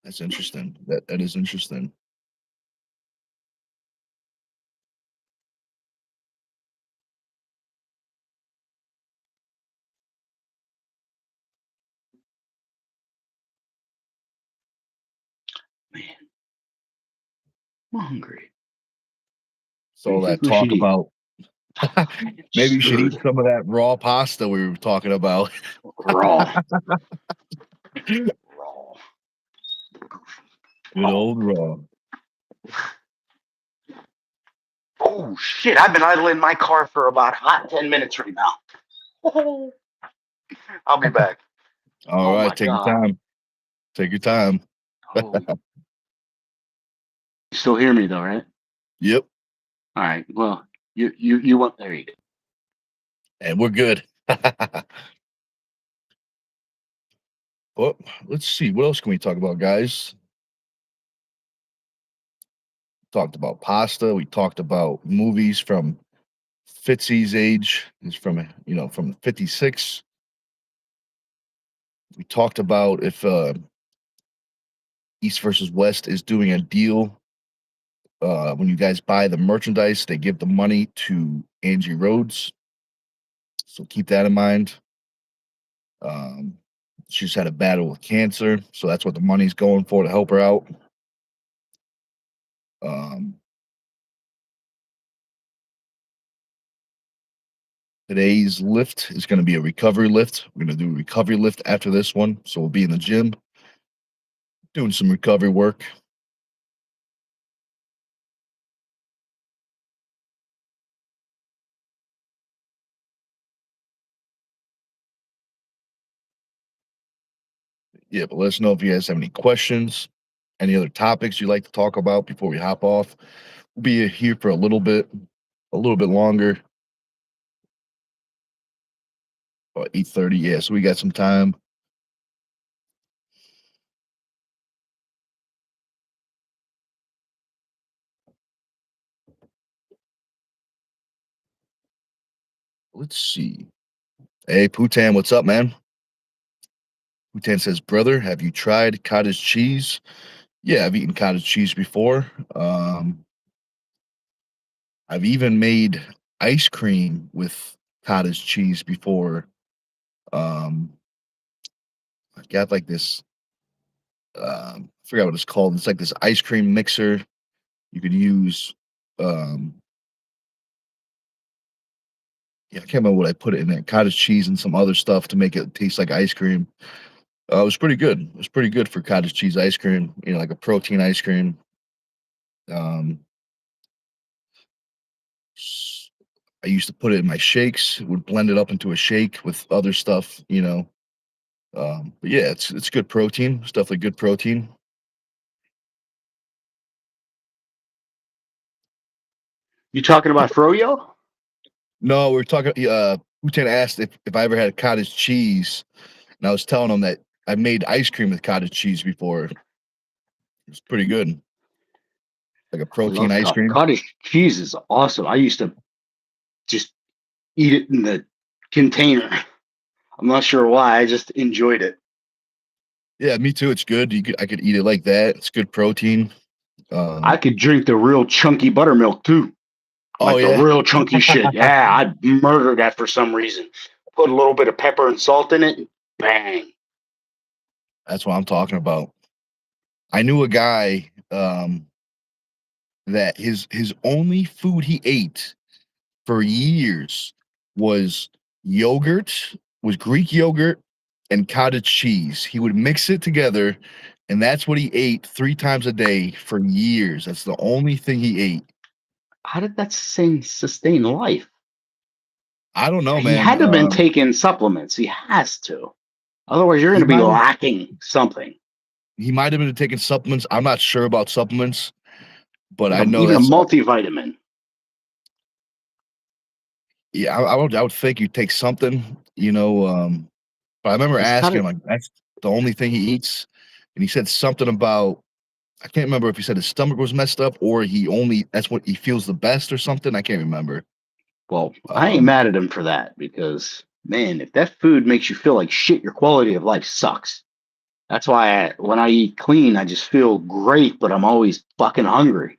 That's interesting. That is interesting. Man, I'm hungry. So What do all you think that we should talk eat? about maybe Just you should eat some of that raw pasta we were talking about. raw, raw, Good raw. old raw. Oh shit! I've been idling my car for about hot 10 minutes right now. I'll be back. All Oh right, my take your god. time. Take your time. Oh, you still hear me though, right? Yep, All right. Well, you want there you go. and we're good. Well, let's see. What else can we talk about, guys? Talked about pasta. We talked about movies from Fitzy's age. He's from 56. We talked about if East versus West is doing a deal. When you guys buy the merchandise, they give the money to Angie Rhodes. So keep that in mind. Um, she's had a battle with cancer, so that's what the money's going for to help her out. Um, Today's lift is going to be a recovery lift. We're going to do a recovery lift after this one. So we'll be in the gym doing some recovery work. Yeah, but let us know if you guys have any questions, any other topics you'd like to talk about before we hop off. We'll be here for a little bit longer, about 8:30. Yeah, so we got some time. Let's see. Hey, Putan, what's up, man? Putan says, brother, have you tried cottage cheese? Yeah, I've eaten cottage cheese before. I've even made ice cream with cottage cheese before. Um, I got like this, I forgot what it's called. It's like this ice cream mixer. You could use, um, yeah, I can't remember what I put it in there. Cottage cheese and some other stuff to make it taste like ice cream. It was pretty good. It was pretty good for cottage cheese ice cream. Like a protein ice cream. Um, I used to put it in my shakes, would blend it up into a shake with other stuff, you know. But yeah, it's good protein. It's definitely good protein. You talking about froyo? No, we are talking. Putin asked if I ever had cottage cheese, and I was telling him that I made ice cream with cottage cheese before. It's pretty good, like a I protein love ice cream. cottage cheese is awesome. I used to just eat it in the container. I'm not sure why. I just enjoyed it. Yeah, me too. It's good. I could eat it like that. It's good protein. I Um, could drink the real chunky buttermilk too. oh Like the yeah, real chunky shit. Yeah, I'd murder that for some reason. Put a little bit of pepper and salt in it. Bang. that's what I'm talking about. I knew a guy that his only food he ate for years was yogurt, was Greek yogurt and cottage cheese. He would mix it together, and that's what he ate 3 times a day for years. That's the only thing he ate. How did that thing sustain life? I don't know, He man. had to have been taking supplements. He has to. Otherwise, you're going He to be might have lacking something. he might have been taking supplements. I'm not sure about supplements, but Like I know even a that's multivitamin. yeah. I would think you'd take something, you know. But I remember Because asking him cottage, like, that's the only thing he eats, and he said something about I can't remember if he said his stomach was messed up or he only that's what he feels the best or something. I can't remember. well, I ain't Um, mad at him for that because, man, if that food makes you feel like shit, your quality of life sucks. That's why when I eat clean, I just feel great, but I'm always fucking hungry.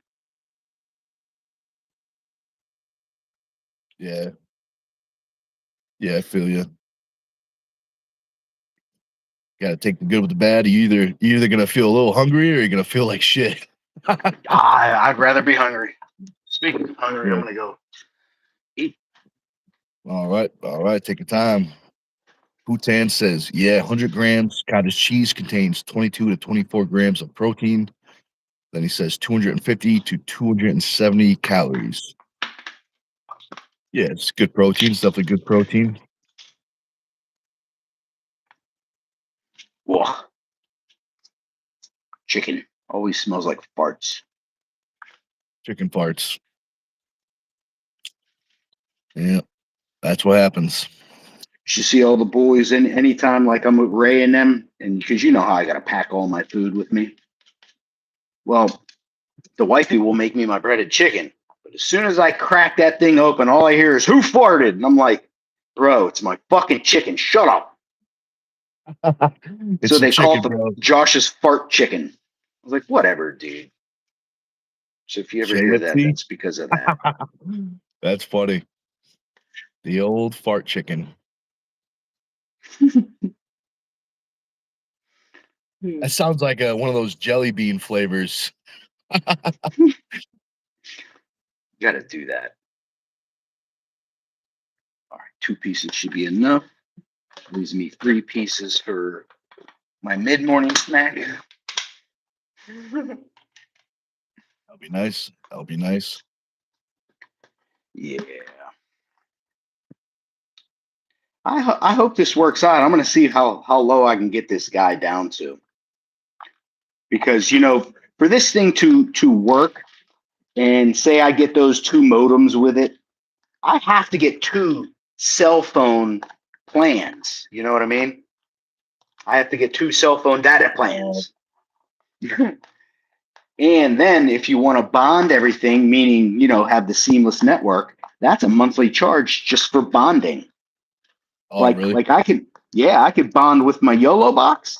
yeah, yeah, I feel you. Got to take the good with the bad. You either gonna feel a little hungry or you're gonna feel like shit. I'd rather be hungry. Speaking of hungry, I'm Yeah. going to go eat. All right. Take your time. Bhutan says, yeah, 100 grams. Cottage cheese contains 22 to 24 grams of protein. Then he says 250 to 270 calories. Yeah, it's good protein. It's definitely good protein. Whoa, chicken always smells like farts. Chicken parts. Yeah, that's what happens. You should see all the boys and anytime like I'm with Ray and them, and because you know how I got to pack all my food with me. Well, the wifey will make me my breaded chicken. But as soon as I crack that thing open, all I hear is who farted? And I'm like, bro, it's my fucking chicken. Shut up. It's So the they call it chicken, the bro. Josh's fart chicken. I was like, whatever, dude. So if you ever hear that, JFC. that's because of that. That's funny. The old fart chicken. That sounds like one of those jelly bean flavors. Got to do that. All right, 2 pieces should be enough. Leaves me 3 pieces for my mid-morning snack. That'll be nice. That'll be nice. Yeah. I hope this works out. I'm going to see how low I can get this guy down to. Because, for this thing to work and say I get those 2 modems with it, I have to get 2 cell phone plans. You know what I mean? I have to get 2 cell phone data Uh, plans. And then if you want to bond everything, meaning, have the seamless network, that's a monthly charge just for bonding. oh, Like really? like I could bond with my YOLO box.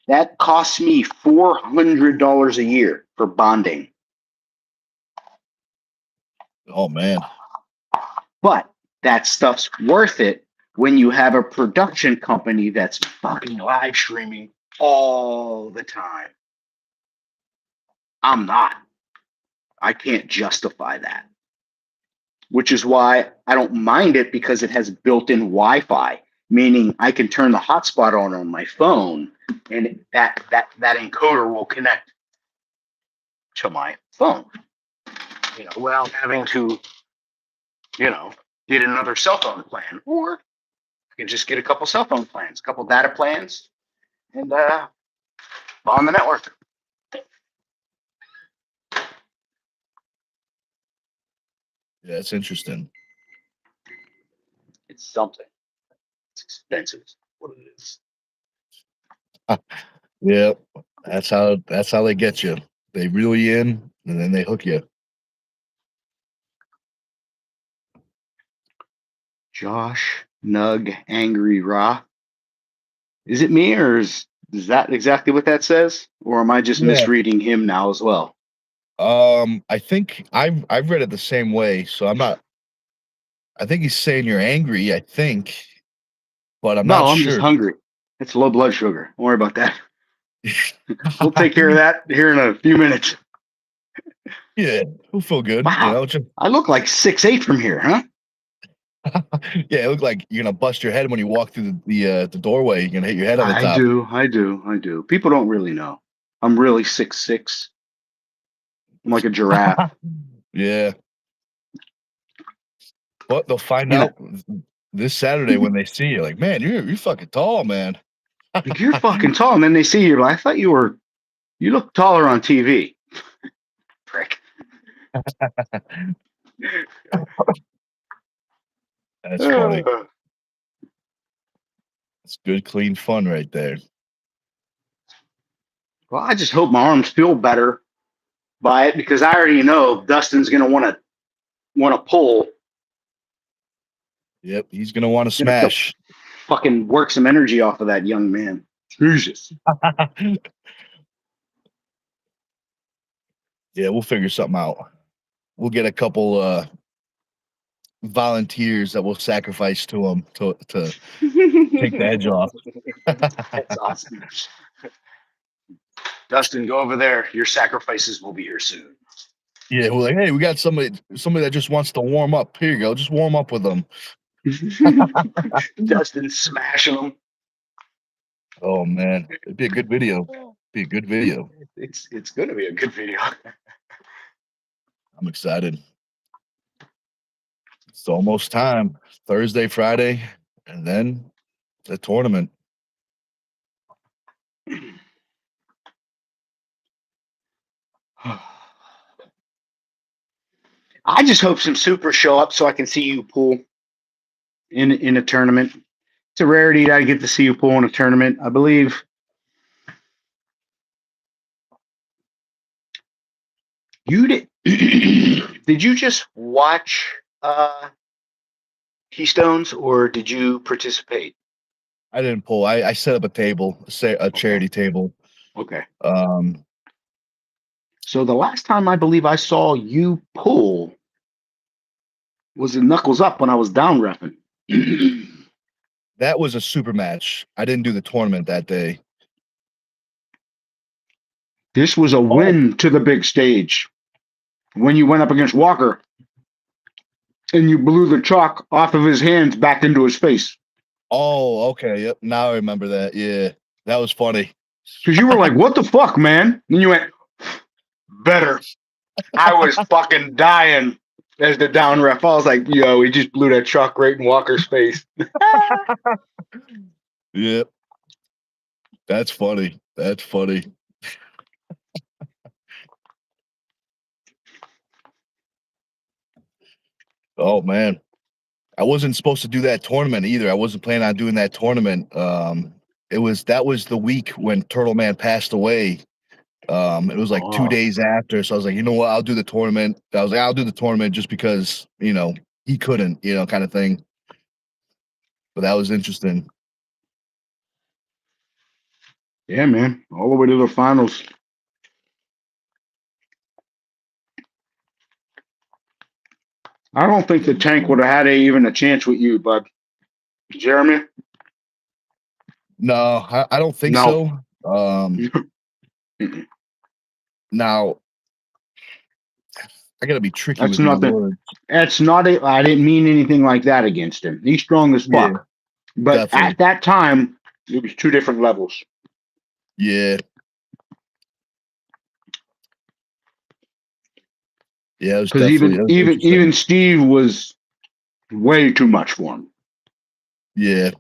That costs me $400 a year for bonding. Oh, man. But that stuff's worth it when you have a production company that's fucking live streaming all the time. I'm not. I can't justify that. Which is why I don't mind it because it has built-in Wi-Fi, meaning I can turn the hotspot on my phone, and that encoder will connect to my phone. Without having to, you know, get another cell phone plan, or I can just get a couple cell phone plans, a couple data plans, and on the network. Yeah, it's interesting. It's something. It's expensive. What it is. Yeah, that's how they get you. They reel you in and then they hook you. Josh Nug Angry Ra. Is it me, or is that exactly what that says? Or am I just Yeah. misreading him now as well? I think I've read it the same way, so I'm not. I think he's saying you're angry. I think, but I'm not No, I'm just sure. hungry. It's low blood sugar. Don't worry about that. We'll take care of that here in a few minutes. Yeah, we'll feel good. You Wow. know, just I look like 6'8" from here, huh? yeah, it looked like you're gonna bust your head when you walk through the doorway. You're gonna hit your head on the I top. do. I do. I do. People don't really know. I'm really 6'6". I'm like a giraffe. Yeah, but they'll find And out this Saturday when they see you. Like, man, you're fucking tall, man. like, you're fucking tall. And then they see you. I thought you look taller on TV. Prick. That's funny. It's good, clean fun right there. Well, I just hope my arms feel better by it, because I already know Dustin's going to want to pull. Yep, he's gonna want to Going to have to smash. fucking work some energy off of that young man. Jesus. Yeah, we'll figure something out. We'll get a couple volunteers that will sacrifice to him to take the edge off. That's awesome. Dustin, go over there. Your sacrifices will be here soon. Yeah, we're like, hey, we got somebody that just wants to warm up. Here you go, just warm up with them. Dustin smashing them. Oh man, it'd be a good video. Be a good video. It's going to be a good video. I'm excited. It's almost time. Thursday, Friday, and then the tournament. I just hope some supers show up so I can see you pool in a tournament. It's a rarity that I get to see you pool in a tournament. I believe you did. Did you just watch Keystones, or did you participate? I didn't pull. I set up a table, say a Okay. charity table. Okay. Um, So the last time I believe I saw you pull was in Knuckles Up when I was down repping. that was a super match. I didn't do the tournament that day. This was a Oh, win to the big stage when you went up against Walker and you blew the chalk off of his hands back into his face. oh, okay. Yep. Now I remember that. Yeah, that was funny. Because you were like, what the fuck, man? And you went, better. I was fucking dying as the down ref. I was like, yo, he just blew that chalk right in Walker's face. Yep. That's funny. That's funny. Oh man. I wasn't supposed to do that tournament either. I wasn't planning on doing that tournament. That was the week when Turtle Man passed away. It was like 2 days after. So I was like, you know what, I'll do the tournament. I was like, I'll do the tournament just because, he couldn't, kind of thing. But that was interesting. Yeah, man. All the way to the finals. I don't think the tank would have had even a chance with you, bud. Jeremy? No, I don't think No. so. Now I gotta be tricky That's with my nothing. words. That's not it. I didn't mean anything like that against him. He's strong as Yeah, fuck. But definitely. at that time, it was two different levels. Yeah. Yeah, it was Because definitely even that was even interesting. even Steve was Way too much for him. Yeah.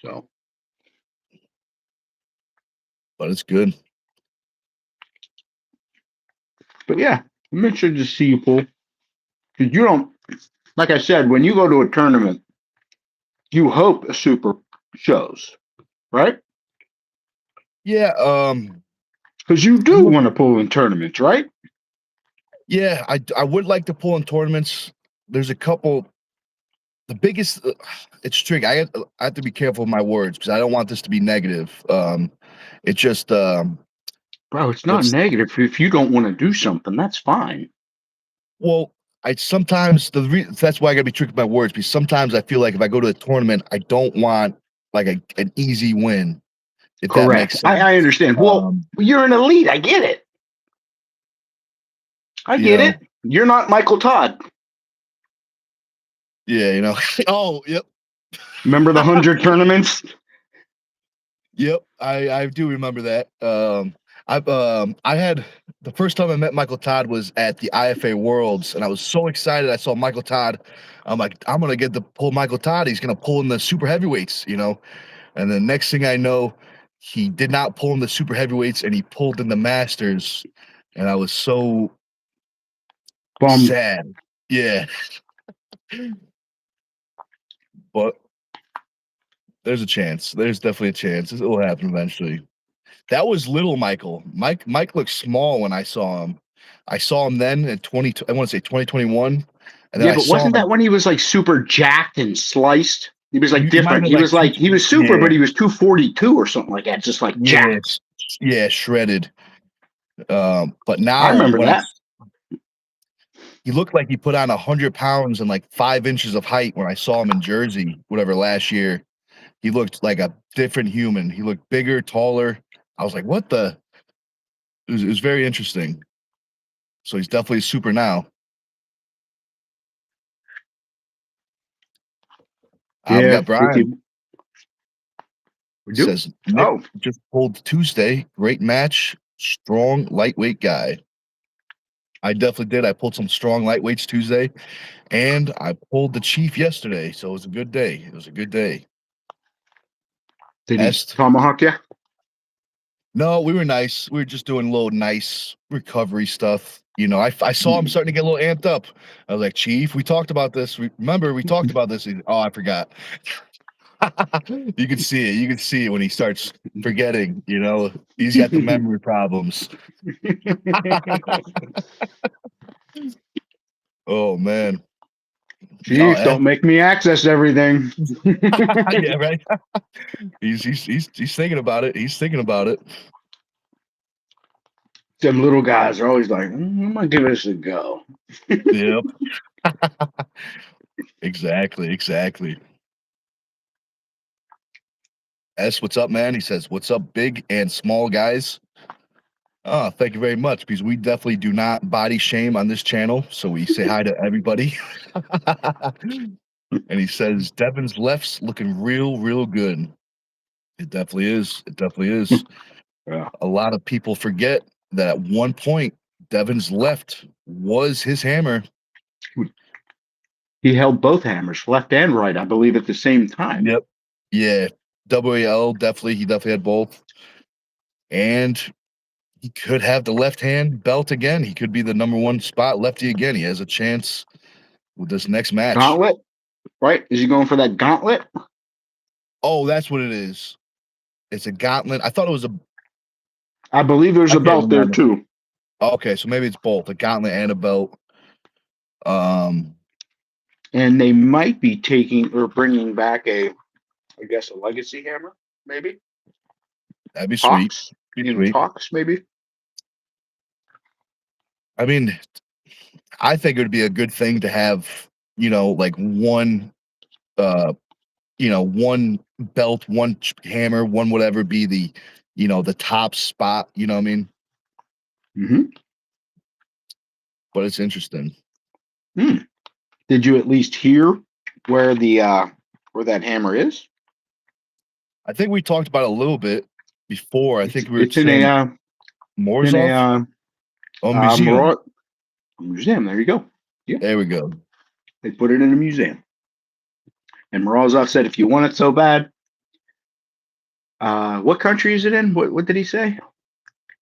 So, But it's good. but yeah, I'm interested to see you pull. Because you don't, like I said, when you go to a tournament, you hope a super shows, right? Yeah. Because you do want to pull in tournaments, right? Yeah, I would like to pull in tournaments. There's a couple. The biggest, it's tricky. I have to be careful with my words because I don't want this to be negative. It's just Bro, it's not what's negative. If you don't want to do something, that's fine. well. I sometimes that's why I gotta be tricky with my words because sometimes I feel like if I go to a tournament, I don't want like an easy win, if that makes Correct. I sense. understand. Well, you're an elite. I get it. I You get know, it. You're not Michael Todd. yeah, you know. Oh, yep. Remember the 100 tournaments? Yep, I do remember that. I had the first time I met Michael Todd was at the IFA Worlds, and I was so excited. I saw Michael Todd. I'm like, I'm gonna get to pull Michael Todd. He's gonna pull in the super heavyweights, you know. And the next thing I know, he did not pull in the super heavyweights, and he pulled in the masters, and I was so Bummed. sad. Yeah, but there's a chance. There's definitely a chance. It will happen eventually. That was little Michael. Mike looked small when I saw him. I saw him then in I want to say 2021, and then Yeah, I but saw wasn't that him. when he was like super jacked and sliced? He was like He might have different. been He like was like he was super, yeah, but he was 242 or something like that, just like yeah, jacked. yeah, shredded. But I now remember that. he looked like he put on 100 pounds and like 5 inches of height when I saw him in Jersey, whatever last year. He looked like a different human. He looked bigger, taller. I was like, what the? It was very interesting. So he's definitely a super now. We Yeah, got Brian. we do. Says Nick Oh, just pulled Tuesday. Great match. Strong lightweight guy. I definitely did. I pulled some strong lightweights Tuesday, and I pulled the Chief yesterday. So it was a good day. It was a good day. did he Est. tomahawk you? No, we were nice. We were just doing a little nice recovery stuff. You know, I saw him starting to get a little amped up. I was like, Chief, we talked about this. Remember, we talked about this. Oh, I forgot. You can see it. You can see it when he starts forgetting. You know, he's got the memory problems. Oh man. Oh, Chief, don't make me access everything. yeah, right. He's thinking about it. He's thinking about it. Them little guys are always like, I'm gonna give this a go. Yep. Exactly. Exactly. S, what's up, man? He says, "What's up, big and small guys?" Oh, thank you very much. Because we definitely do not body shame on this channel, so we say hi to everybody. And he says, "Devin's left's looking real good." It definitely is. It definitely is. Yeah. A lot of people forget that at one point, Devin's left was his hammer. He held both hammers, left and right, I believe, at the same time. Yep. Yeah. WAL definitely. He definitely had both. And he could have the left hand belt again. He could be the #1 spot lefty again. He has a chance with this next match. Gauntlet, right? Is he going for that gauntlet? Oh, that's what it is. It's a gauntlet. I thought it was a. I believe there's I a can't belt there remember. too. Okay, so maybe it's both a gauntlet and a belt. Um, And they might be taking or bringing back I guess, a legacy hammer, maybe. that'd be sweet. Talks Be in sweet. talks, maybe. I mean, I think it would be a good thing to have, like one, uh, one belt, one hammer, one whatever be the top spot. You know what I mean? Mm-hmm. But it's interesting. Did you at least hear where where that hammer is? I think we talked about it a little bit before. I think we were It's in saying in a Morzov or Museum. Murat museum. There you go. Yeah. There we go. They put it in a museum. And Morozov said, if you want it so bad, what country is it in? What did he say?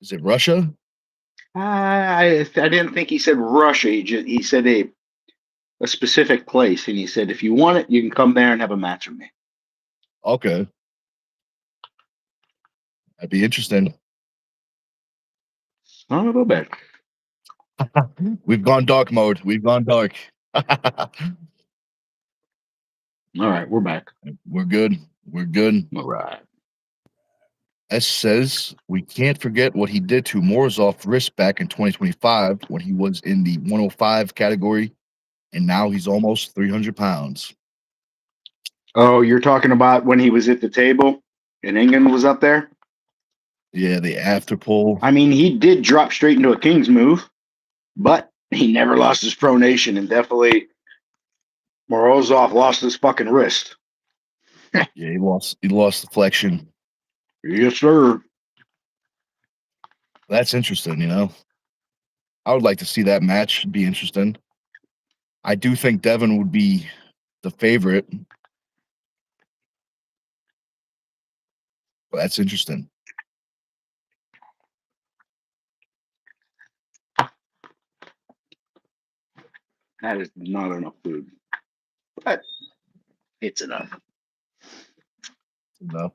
Is it Russia? I didn't think he said Russia. He said a specific place, and he said, if you want it, you can come there and have a match with me. Okay. That'd be interesting. Son of a bitch. We've gone dark mode. We've gone dark. All right, we're back. We're good. We're good. All right. S says we can't forget what he did to Morozov's wrist back in 2025 when he was in the 105 category, and now he's almost 300 pounds. Oh, you're talking about when he was at the table and England was up there? Yeah, the after pull. I mean, he did drop straight into a king's move, but he never lost his pronation, and definitely Morozov lost his fucking wrist. Yeah, he lost the flexion. Yes, sir. That's interesting, you know. I would like to see that match. It'd be interesting. I do think Devin would be the favorite. But that's interesting. That is not enough food, but it's enough. No.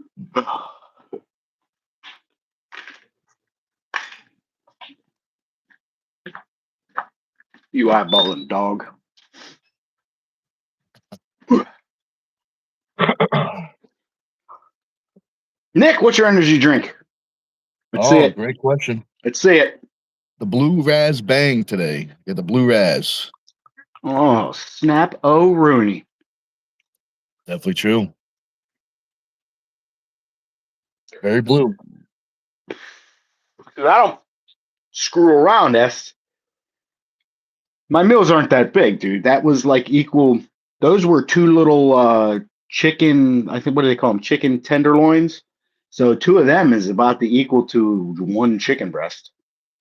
You eyeballing dog. Nick, what's your energy drink? Let's see it. Great question. Let's see it. The Blue Raz Bang today. Get the Blue Raz. Oh, snap. Oh, Rooney. Definitely true. Very blue. I don't screw around, S. My meals aren't that big, dude. That was like equal. Those were two little chicken, I think, what do they call them? Chicken tenderloins. So two of them is about the equal to one chicken breast.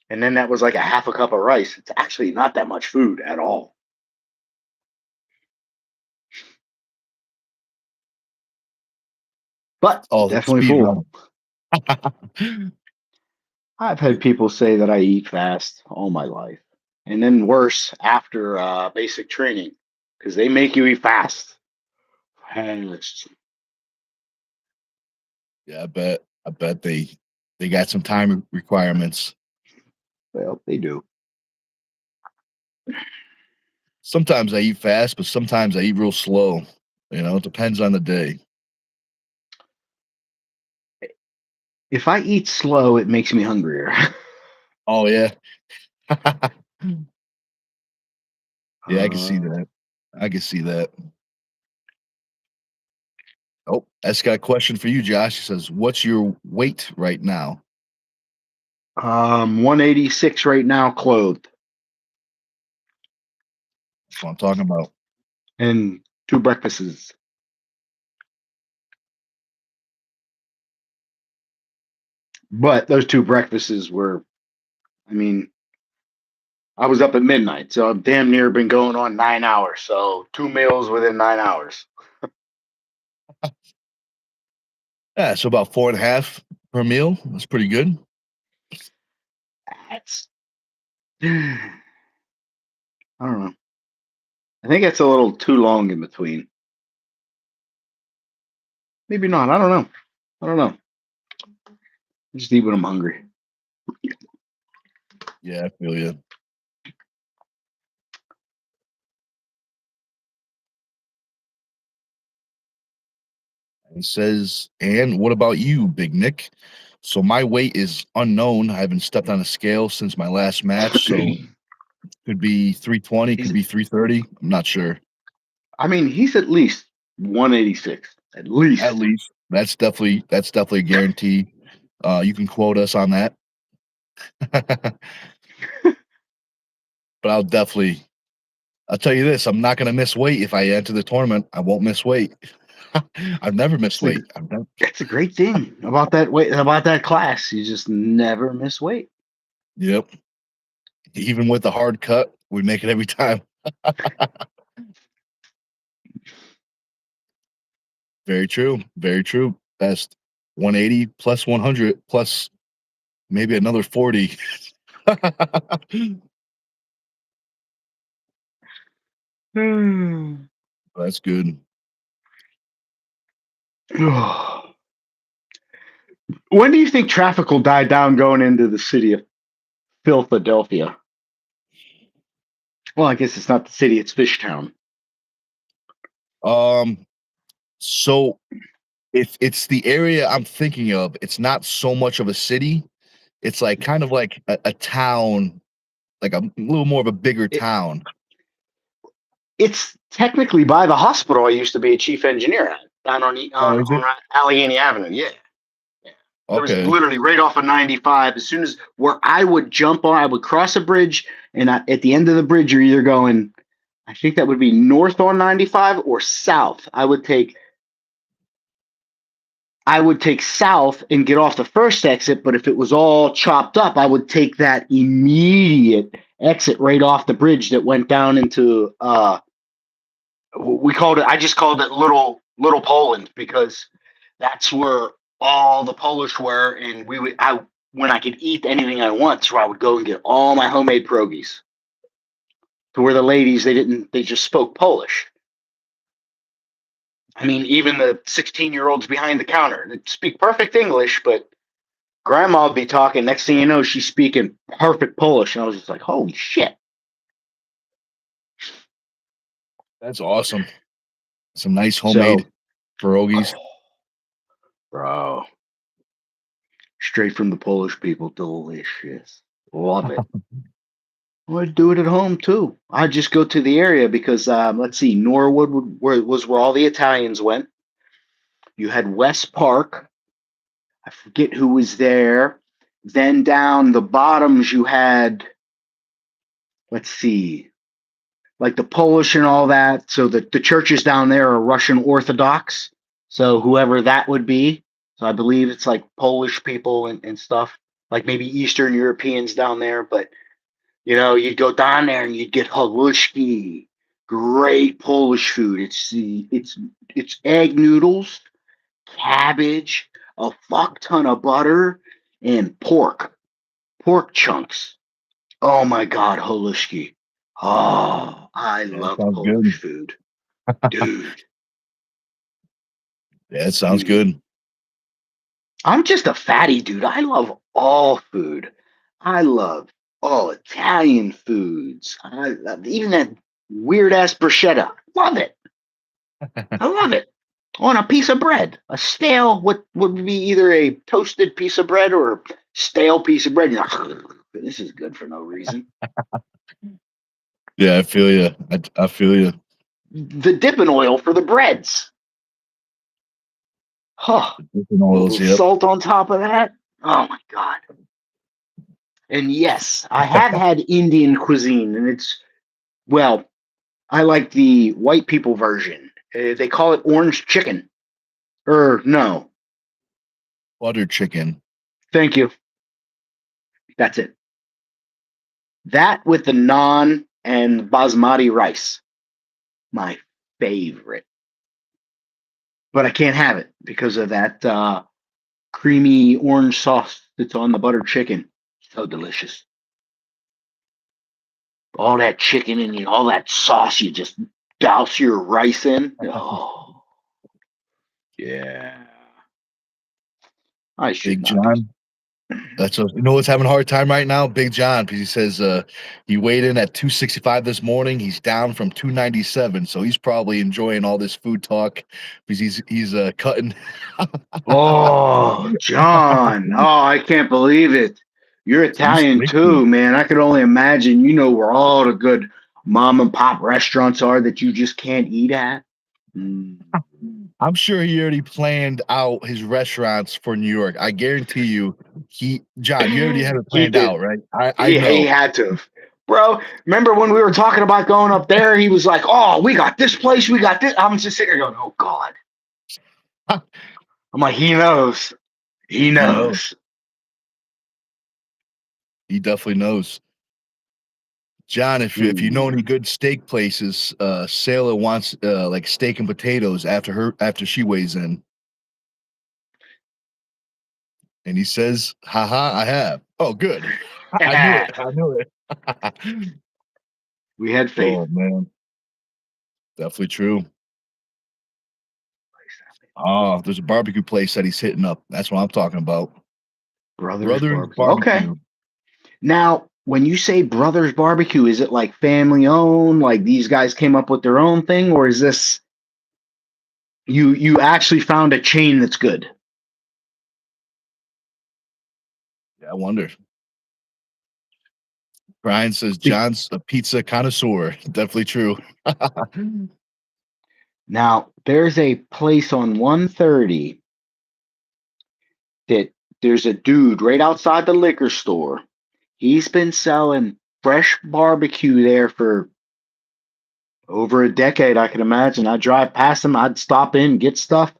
And then that was like a half a cup of rice. It's actually not that much food at all. But definitely full. I've had people say that I eat fast all my life. And then worse after basic training because they make you eat fast. Yeah, I bet they got some time requirements. Well, they do. Sometimes I eat fast, but sometimes I eat real slow. You know, it depends on the day. If I eat slow, it makes me hungrier. Oh yeah. Yeah, I can see that. I can see that. Oh, that's got a question for you, Josh. He says, "What's your weight right now?" 186 right now, clothed. That's what I'm talking about. And 2 breakfasts. But those 2 breakfasts were, I mean, I was up at midnight, so I've damn near been going on 9 hours. So 2 meals within 9 hours. Yeah, so about 4.5 per meal. That's pretty good. That's, I don't know. I think it's a little too long in between. Maybe not. I don't know. I just eat when I'm hungry. Yeah, I feel you. He says, "And what about you, Big Nick?" So my weight is unknown. I haven't stepped on a scale since my last match, so could be 320, could be 330. I'm not sure. I mean, he's at least 186. At least. At least that's definitely a guarantee. You can quote us on that. But I'll tell you this, I'm not gonna miss weight if I enter the tournament. I won't miss weight. I've never missed weight. That's a great thing about that class. You just never miss weight. Yep. Even with the hard cut, we make it every time. Very true. Very true. Best 180 plus 100 plus maybe another 40. That's good. When do you think traffic will die down going into the city of Philadelphia? Well, I guess it's not the city; it's Fishtown. So it's the area I'm thinking of. It's not so much of a city. It's like kind of like a town, like a little more of a bigger It, town. it's technically by the hospital I used to be a chief engineer at, down on Oh, is it? Allegheny Avenue. Yeah. It was Okay. literally right off of 95. As soon as where I would jump on, I would cross a bridge, and at the end of the bridge, you're either going, I think that would be north on 95 or south. I would take south and get off the first exit, but if it was all chopped up, I would take that immediate exit right off the bridge that went down into I just called it little Poland because that's where all the Polish were, and when I could eat anything I want, so I would go and get all my homemade pierogies. To where the ladies they just spoke Polish. I mean, even the 16-year-olds behind the counter that speak perfect English, but grandma would be talking. Next thing you know, she's speaking perfect Polish, and I was just like, "Holy shit!" That's awesome. Some nice So, homemade pierogies. bro, straight from the Polish people, delicious. Love it. I'd do it at home too. I'd just go to the area because let's see, Norwood was where all the Italians went. You had West Park. I forget who was there. Then down the bottoms, you had, let's see, like the Polish and all that. So the churches down there are Russian Orthodox. So whoever that would be. So I believe it's like Polish people and stuff, like maybe Eastern Europeans down there. But you'd go down there and you'd get halushki, great Polish food. It's egg noodles, cabbage, a fuck ton of butter, and pork chunks. Oh my god, halushki. Oh, I Yeah, that love sounds Polish good. food, dude. Yeah, it sounds Mm. good. I'm just a fatty dude. I love all food. I love all Italian foods. I love even that weird ass bruschetta. Love it. I love it. On a piece of bread, a stale what would be either a toasted piece of bread or a stale piece of bread. You're like, this is good for no reason. Yeah, I feel you. I feel you. The dipping oil for the breads. Huh. Different A oils. little Yep. salt on top of that. Oh my god. And yes, I have had Indian cuisine, and well, I like the white people version. They call it orange chicken. No. Butter chicken. Thank you. That's it. That with the naan and basmati rice. My favorite. But I can't have it because of that creamy orange sauce that's on the buttered chicken. So delicious. All that chicken and all that sauce you just douse your rice in. Oh, yeah. I should Big not be. John. What's having a hard time right now? Big John, because he says he weighed in at 265 this morning. He's down from 297, so he's probably enjoying all this food talk because he's cutting. Oh, John. Oh, I can't believe it. You're So he's Italian thinking. too, man. I could only imagine, where all the good mom and pop restaurants are that you just can't eat at. Mm. I'm sure he already planned out his restaurants for New York. I guarantee you, John, you already have it He planned did. out, right? I He know. had to. Bro, remember when we were talking about going up there? He was like, "Oh, we got this place, we got this." I'm just sitting there going, "Oh God." I'm like, he knows. He He knows. knows. He definitely knows. John, if you know any good steak places, Sailor wants like steak and potatoes after she weighs in. And he says, haha, I have. Oh, good. I knew it. I knew it. We had faith. Oh man. Definitely true. Oh, there's a barbecue place that he's hitting up. That's what I'm talking about. Brothers Brothers Barbecue. Okay. Barbecue. Now, when you say Brothers Barbecue, is it like family owned? Like these guys came up with their own thing, or is this you actually found a chain that's good? Yeah, I wonder. Brian says Be- John's a pizza connoisseur. Definitely true. Now, there's a place on 130 that there's a dude right outside the liquor store. He's been selling fresh barbecue there for over a decade, I can imagine. I drive past him, I'd stop in, get stuff.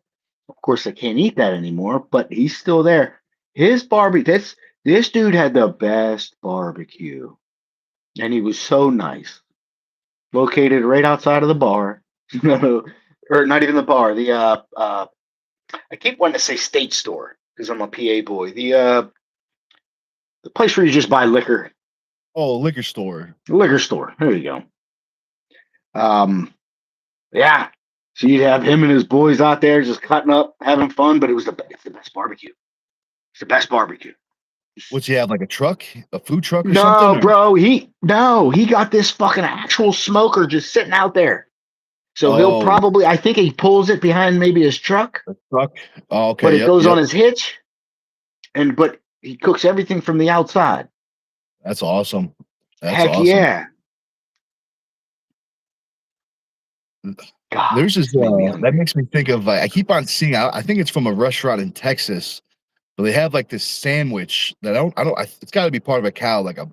Of course, I can't eat that anymore, but he's still there. His barbecue, this dude had the best barbecue, and he was so nice. Located right outside of the bar, or not even the bar. I keep wanting to say state store because I'm a PA boy. The place where you just buy liquor, Oh, liquor store. liquor store. There you go. Yeah. So you'd have him and his boys out there just cutting up, having fun, but it's the best barbecue. It's the best barbecue. What's he have, like a truck? A food truck or something? No, Or? bro, he got this fucking actual smoker just sitting out there. So he'll Oh, probably, I think he pulls it behind maybe his truck, a truck. Oh, but okay. it Yep, goes on yep. his hitch, but he cooks everything from the outside. That's awesome. That's Heck awesome. yeah. God, There's this this made me that hungry. makes me think of I keep on seeing I think it's from a restaurant in Texas, but they have like this sandwich that it's got to be part of a cow, like a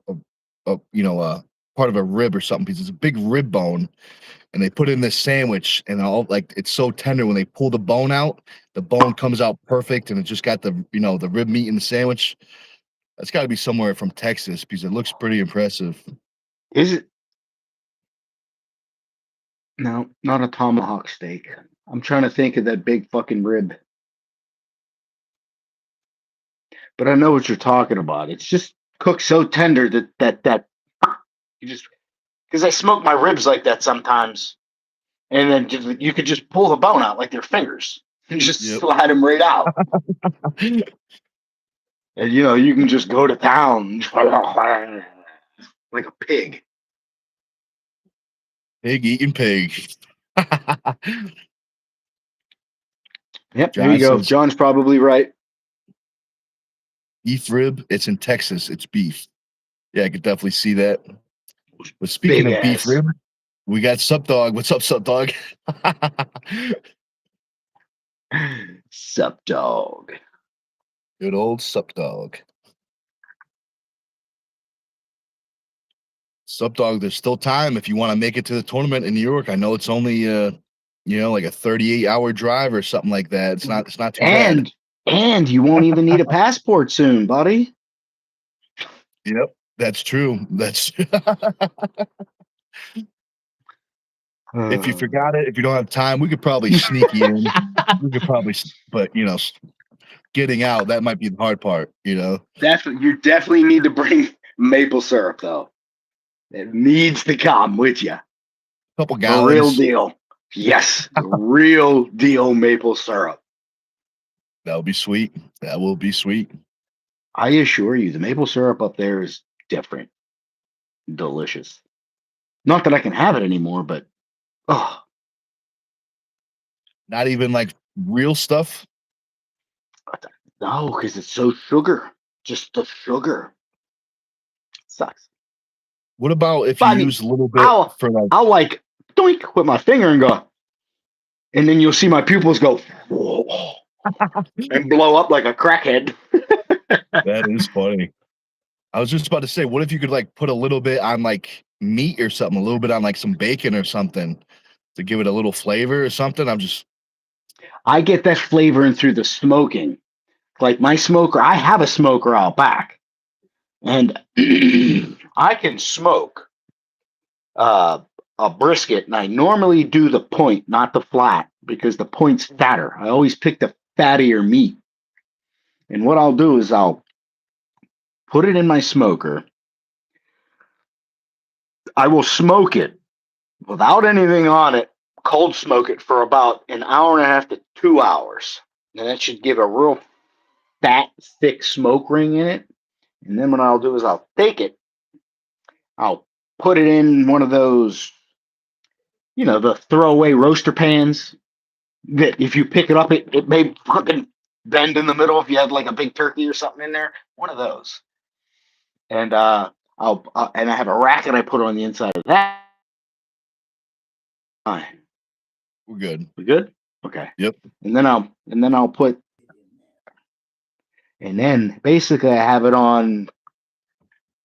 part of a rib or something, because it's a big rib bone, and they put in this sandwich, and all like it's so tender when they pull the bone out, the bone comes out perfect, and it just got the rib meat in the sandwich. That's got to be somewhere from Texas because it looks pretty impressive. Is it? No, not a tomahawk steak. I'm trying to think of that big fucking rib. But I know what you're talking about. It's just cooked so tender that you just because I smoke my ribs like that sometimes, and then you could just pull the bone out like their fingers and just Yep. slide them right out, and you can just go to town like a pig. Pig eating pig. Yep, there you John go. says John's probably right. beef rib. It's in Texas. It's beef. Yeah, I could definitely see that. But speaking Big of beef ass. rib, we got Sup Dog. What's up, Sup Dog? Sup, dog. Good old Sup Dog. Sup Dog, there's still time if you want to make it to the tournament in New York. I know it's only like a 38-hour drive or something like that. It's not too bad. And you won't even need a passport soon, buddy. Yep, that's true. That's if you forgot it, if you don't have time, we could probably sneak you in. We could probably, but getting out, that might be the hard part. Definitely, you definitely need to bring maple syrup, though. It needs to come with you. Couple The real gallons. deal. Yes, the real deal maple syrup. That would be sweet. That will be sweet. I assure you, the maple syrup up there is different. Delicious. Not that I can have it anymore, but oh, Not even like real stuff. no, because it's so sugar. Just the sugar. Sucks. What about if But you I mean, use a little bit I'll for like I'll like doink with my finger and go, and then you'll see my pupils go whoa, and blow up like a crackhead. that is funny. I was just about to say, what if you could like put a little bit on like meat or something, a little bit on like some bacon or something to give it a little flavor or something? I get that flavoring through the smoking. Like my smoker, I have a smoker out back, and I can smoke. a brisket, and I normally do the point, not the flat, because the point's fatter. I always pick the fattier meat. And what I'll do is I'll put it in my smoker. I will smoke it without anything on it, cold smoke it for about an hour and a half to 2 hours. And that should give a real fat, thick smoke ring in it. And then what I'll do is I'll take it, I'll put it in one of those, the throwaway roaster pans that if you pick it up, it may fucking bend in the middle if you have like a big turkey or something in there. One of those. And and I have a rack that I put on the inside of that. Fine. We're good. We good? Okay. Yep. And then I'll put, and then basically I have it on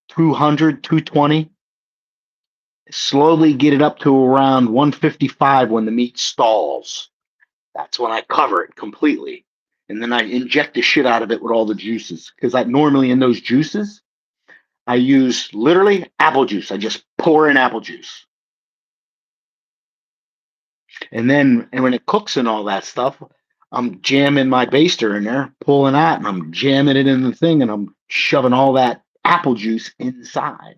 200, 220. Slowly get it up to around 155 when the meat stalls. That's when I cover it completely. And then I inject the shit out of it with all the juices. Because I normally in those juices, I use literally apple juice. I just pour in apple juice. And when it cooks and all that stuff, I'm jamming my baster in there, pulling out, and I'm jamming it in the thing, and I'm shoving all that apple juice inside.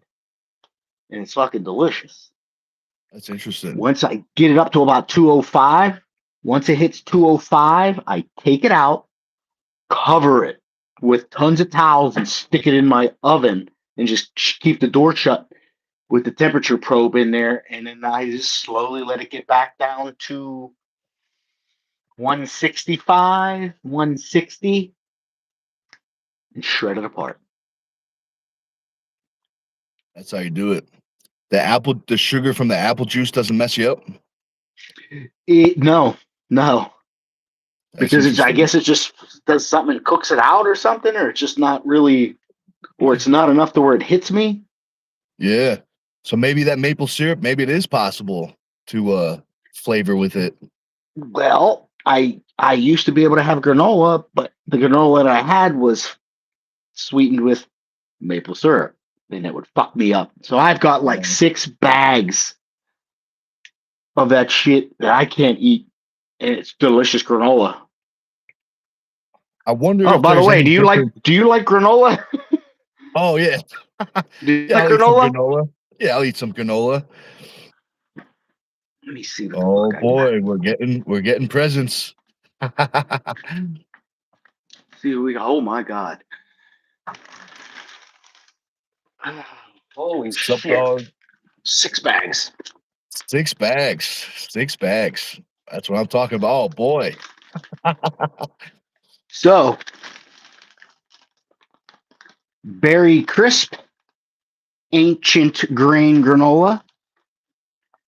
And it's fucking delicious. That's interesting. Once I get it up to about 205, once it hits 205, I take it out, cover it with tons of towels, and stick it in my oven and just keep the door shut with the temperature probe in there. And then I just slowly let it get back down to 165, 160, and shred it apart. That's how you do it. The sugar from the apple juice doesn't mess you up? No. That's Because I guess it just does something and cooks it out or something, or it's just not really, or it's not enough to where it hits me. Yeah. So maybe that maple syrup, maybe it is possible to flavor with it. Well, I used to be able to have granola, but the granola that I had was sweetened with maple syrup, and it would fuck me up. So I've got like 6 bags of that shit that I can't eat, and it's delicious granola. I wonder. Oh, if by the there's way, any do you like granola? Oh yeah. Do you Yeah, like I'll eat some granola? granola. Yeah, I'll eat some granola. Let me see. Oh boy, we're getting presents. See, oh my god. Holy Sup, shit. dog? 6 bags. 6 bags. 6 bags. That's what I'm talking about. Oh boy. So, berry crisp, ancient grain granola.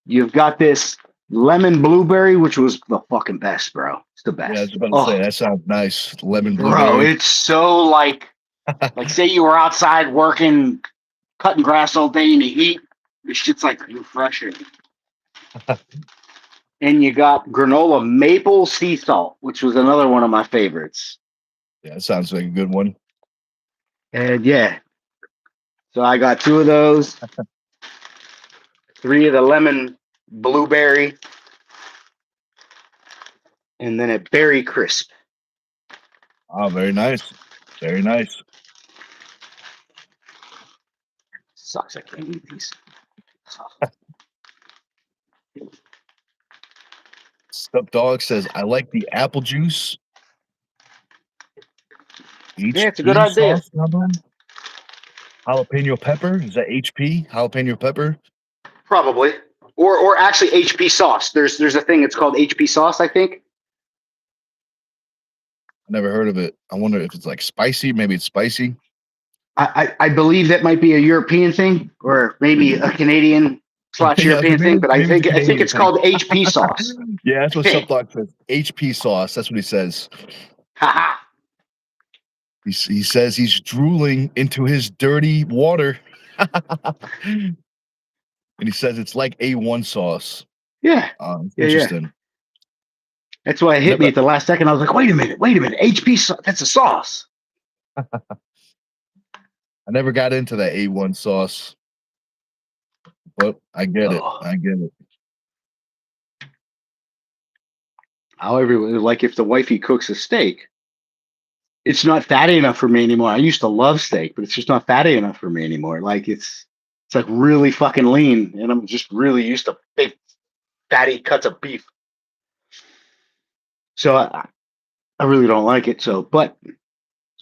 You've got this lemon blueberry, which was the fucking best, bro. It's the Yeah, I was best. about to say Oh, that sounds nice. Lemon bro, blueberry. it's so like say you were outside working, cutting grass all day in the heat. This shit's like refreshing. And you got granola maple sea salt, which was another one of my favorites. Yeah, that sounds like a good one. And yeah, so I got 2 of those, 3 of the lemon blueberry, and then a berry crisp. Oh, very nice. Very nice. Sucks, I can't eat these. Sup Dog says, I like the apple juice. Yeah, it's a good HP idea. sauce number. Jalapeno pepper. Is that HP? Jalapeno pepper? Probably. Or actually HP sauce. There's a thing, it's called HP sauce, I think. I never heard of it. I wonder if it's like spicy. Maybe it's spicy. I believe that might be a European thing, or maybe a Canadian / Yeah, European thing, but I maybe think it's a Canadian it's thing. called HP sauce. Yeah, that's what Sup Dog says. HP sauce. That's what he says. Haha. He says he's drooling into his dirty water. And he says it's like A1 sauce. Yeah. Interesting. That's why it hit me Never, at the last second. I was like, wait a minute. HP sauce. That's a sauce. I never got into that A1 sauce. but I get it. Oh, I get it. however, like if the wifey cooks a steak, it's not fatty enough for me anymore. I used to love steak, but it's just not fatty enough for me anymore. Like it's like really fucking lean, and I'm just really used to big fatty cuts of beef. So I really don't like it. So, but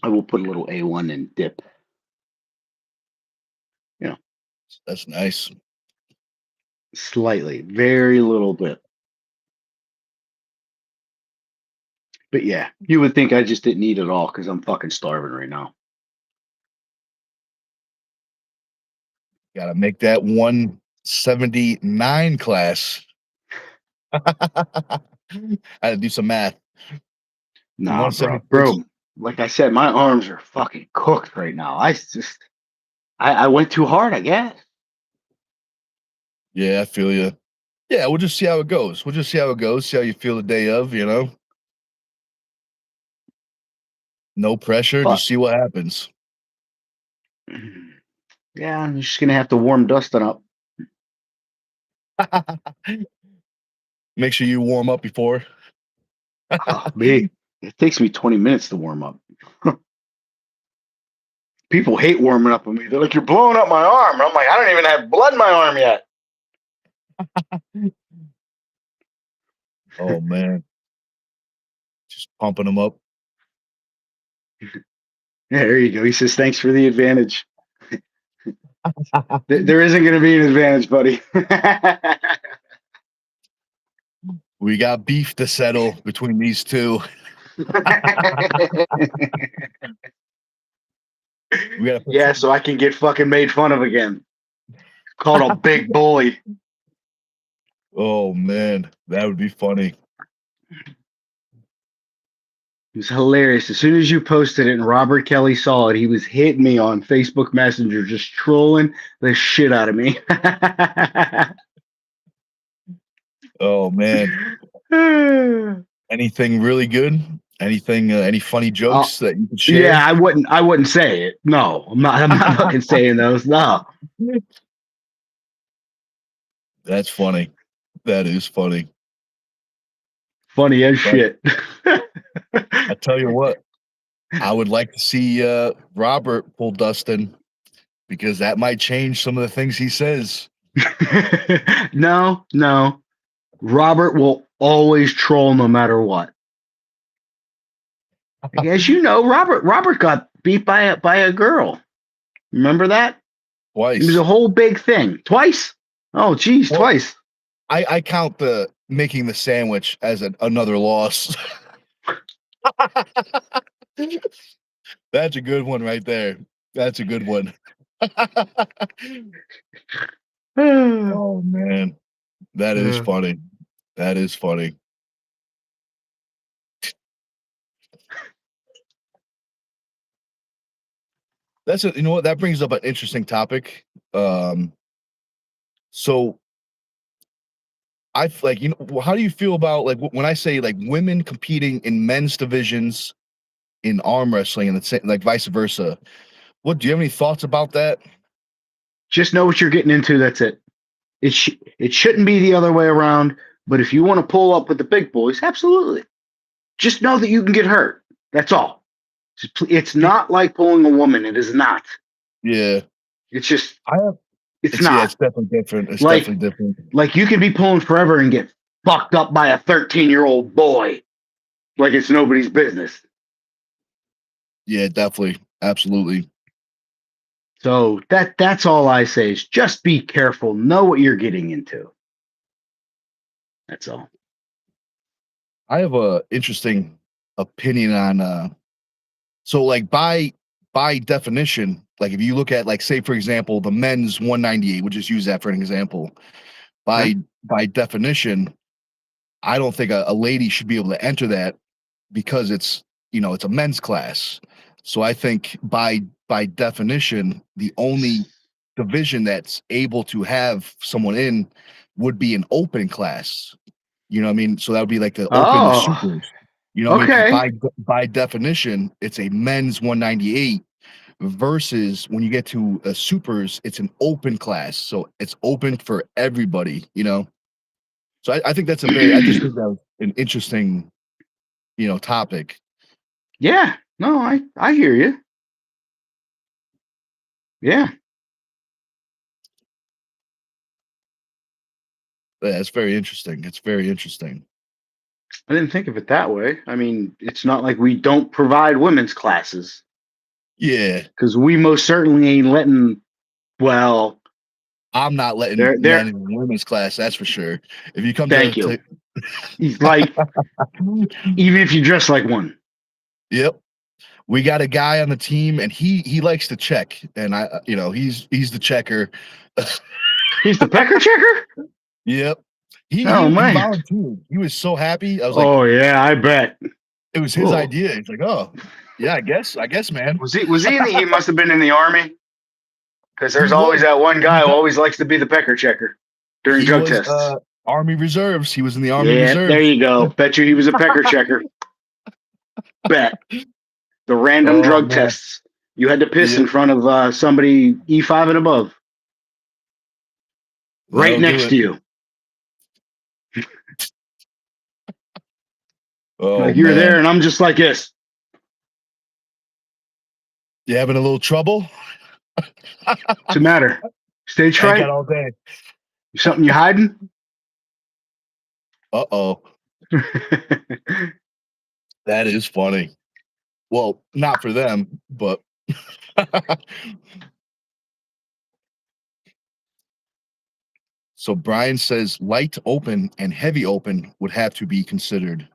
I will put a little A1 and dip. You know, That's nice. slightly, very little bit. But yeah, you would think I just didn't eat it all because I'm fucking starving right now. Got to make that 179 class. I had to do some math. Nah, bro, 176. bro. Like I said, my arms are fucking cooked right now. I went too hard, I guess. Yeah, I feel you. Yeah, we'll just see how it goes. We'll just see how it goes. See how you feel the day of, you know? No pressure. But Just see what happens. yeah, I'm just gonna have to warm Dustin up. Make sure you warm up before. Oh, me, it takes me 20 minutes to warm up. People hate warming up with me. They're like, "You're blowing up my arm." I'm like, "I don't even have blood in my arm yet." Oh, man. Just pumping them up. Yeah, there you go. He says, "Thanks for the advantage." There isn't going to be an advantage, buddy. We got beef to settle between these two. We got to put Yeah, some. so I can get fucking made fun of again. Called a big bully. Oh, man. That would be funny. It was hilarious. As soon as you posted it and Robert Kelly saw it, he was hitting me on Facebook Messenger, just trolling the shit out of me. Oh, man. Anything really good? Anything, any funny uh, jokes that you could share? yeah, I wouldn't say it. No, I'm not fucking saying those. No. That's funny. That is funny. Funny as But shit. I tell you what, I would like to see Robert pull Dustin because that might change some of the things he says. No, no. Robert will always troll no matter what. As you know, Robert got beat by a girl. Remember that? It was a Twice. whole big thing. Twice? Oh, geez, Well, twice. I count the making the sandwich as another loss. That's a good one right there. That's a good one. Oh man, that is funny. That is funny. That's a, you know what, that brings up an interesting topic. Um, so like, you know, how do you feel about like when I say like women competing in men's divisions in arm wrestling and the same, like vice versa? What do you have any thoughts about that? Just know what you're getting into. That's it. It shouldn't be the other way around. But if you want to pull up with the big boys, absolutely. Just know that you can get hurt. That's all. It's See, not like pulling a woman. It is not. yeah, It's just I have. it's It's yeah, not. it's definitely different. It's Like definitely different. like you can be pulling forever and get fucked up by a 13-year-old boy. Like it's nobody's business. Yeah, definitely, absolutely. So that's all I say is just be careful. Know what you're getting into. That's all. I have a interesting opinion on so like by definition, like if you look at like say for example the men's 198, we'll just use that for an example. Okay. By definition, I don't think a lady should be able to enter that because it's you know it's a men's class. So I think by definition, the only division that's able to have someone in would be an open class. You know what I mean? So that would be like the open to Oh, supers. You know what I mean? Because okay. by definition, it's a men's 198. versus when you get to supers, it's an open class, so it's open for everybody. So I think that's I just think that was an interesting, topic. Yeah, no, I hear you. Yeah, Yeah, it's very interesting. It's very interesting. I didn't think of it that way. I mean, it's not like we don't provide women's classes Yeah, because we most certainly ain't letting. Well, I'm not letting they're. men in women's class. That's for sure. If you come Thank you. He's like, even if you dress like one. yep, we got a guy on the team, and he likes to check, and he's the checker. He's the pecker checker. Yep, Oh he man. volunteered. He was so happy. I was like, Oh yeah, I bet. it was his Cool. idea. He's like, oh yeah, I guess, man. Was he in the? He must have been in the army because He there's always was that one guy who always likes to be the pecker checker during he drug was tests. Army Reserves. He was in the Army Yeah, there Reserves. you go. Bet you he was a pecker checker. Bet the random Oh drug man, tests. You had to piss yeah, in front of somebody E5 and above, right that'll do next it. to you. Oh Like you're there, man, and I'm just like this. you having a little trouble? What's the matter? Stage I ain't got fright? all day. Something you hiding? Uh-oh. That is funny. Well, not for them, but so Brian says light open and heavy open would have to be considered.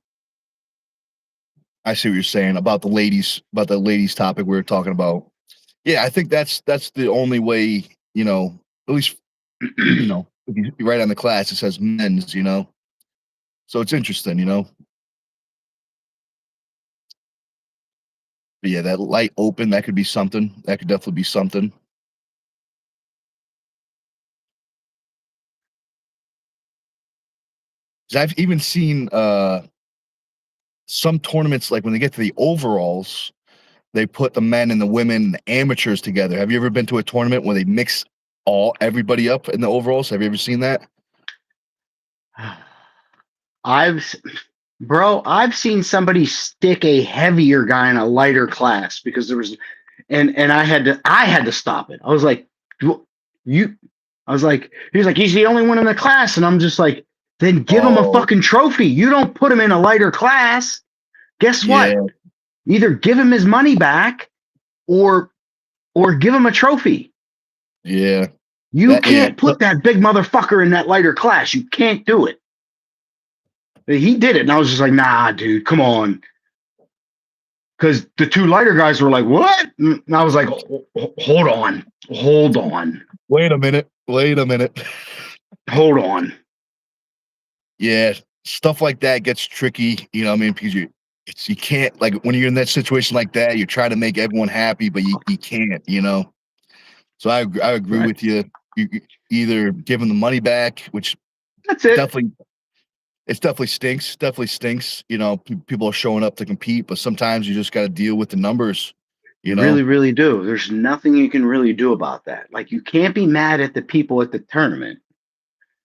I see what you're saying about the ladies topic we were talking about. Yeah, I think that's the only way, at least, if you write on the class, it says men's. So it's interesting. But yeah, that light open, that could be something. That could definitely be something. 'Cause I've even seen some tournaments, like when they get to the overalls, they put the men and the women and the amateurs together. Have you ever been to a tournament where they mix everybody up in the overalls? Have you ever seen that? I've I've seen somebody stick a heavier guy in a lighter class because there was, and I had to stop it. I was like, you, I was like, he was like, he's the only one in the class, and I'm just like, then give him a Oh, fucking trophy. You don't put him in a lighter class. Guess what? yeah, Either give him his money back or give him a trophy. yeah, You that, yeah. can't put that big motherfucker in that lighter class. You can't do it. He did it, and I was just like, nah, dude, come on. Because the two lighter guys were like, what? And I was like, hold on, hold on, Wait a minute. Wait a minute. hold on. Yeah, stuff like that gets tricky. You know what I mean? Because you can't, like, when you're in that situation like that, you're trying to make everyone happy, but you can't. So I agree Right. with you. You either give them the money back, which That's it. definitely it's definitely stinks. Definitely stinks. People are showing up to compete, but sometimes you just got to deal with the numbers. You You know. really, really do. There's nothing you can really do about that. Like, you can't be mad at the people at the tournament.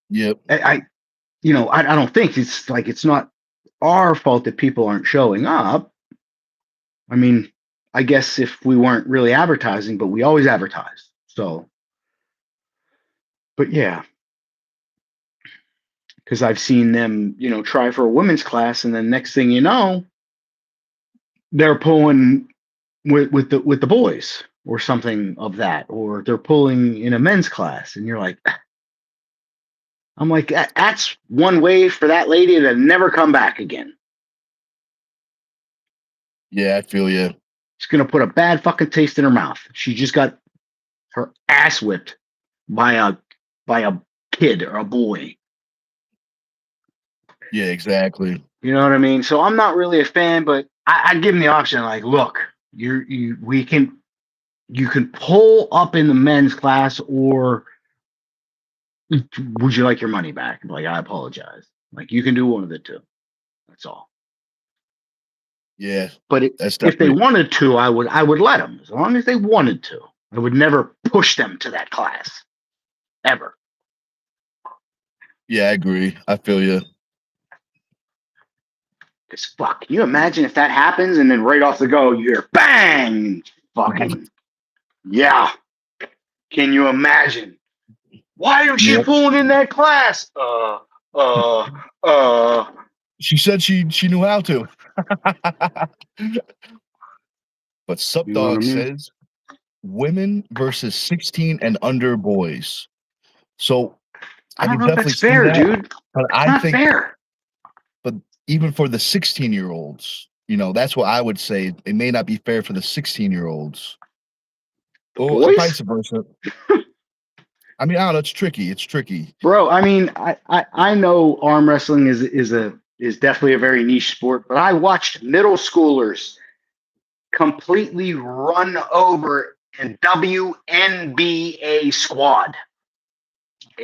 Yep. I don't think it's like it's not our fault that people aren't showing up. I mean, I guess if we weren't really advertising, but we always advertise. So, but yeah, because I've seen them, try for a women's class, and then next thing you know, they're pulling with the boys or something of that, or they're pulling in a men's class, and you're like, I'm like, that's one way for that lady to never come back again. Yeah, I feel you. It's gonna put a bad fucking taste in her mouth. She just got her ass whipped by a kid or a boy. Yeah, exactly. You know what I mean? So I'm not really a fan, but I'd give him the option. Like, look, you can pull up in the men's class, or would you like your money back? Like, I apologize. Like, you can do one of the two. That's all. Yeah, But that's if they definitely. wanted to, I would let them as long as they wanted to. I would never push them to that class ever. Yeah, I agree. I feel you. Because fuck, can you imagine if that happens and then right off the go you hear bang, fucking yeah. Can you imagine? Why is she Yep. pulling in that class? Uh, uh. She said she knew how to. But You know what I Subdog mean? says women versus 16 and under boys. So I I don't could know if that's definitely see fair, that. dude. But It's I not think, fair. but even for the 16-year-olds, that's what I would say. It may not be fair for the 16-year-olds. The Or boys? vice versa. I mean, I don't know. It's tricky. It's tricky. Bro, I mean, I know arm wrestling is definitely a very niche sport, but I watched middle schoolers completely run over in WNBA squad.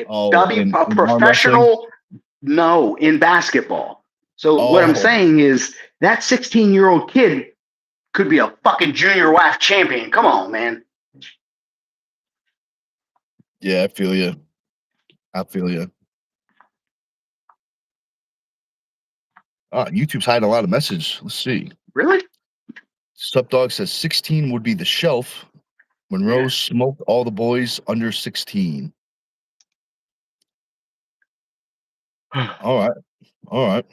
Oh, A in arm wrestling. professional, no, in basketball. So what I'm Oh, saying is that 16-year-old kid could be a fucking junior WAF champion. Come on, man. yeah. I feel you. I feel you. YouTube's hiding a lot of message. Let's see. Really? Supdog says 16 would be the shelf when Yeah. Rose smoked all the boys under 16. All right. All right.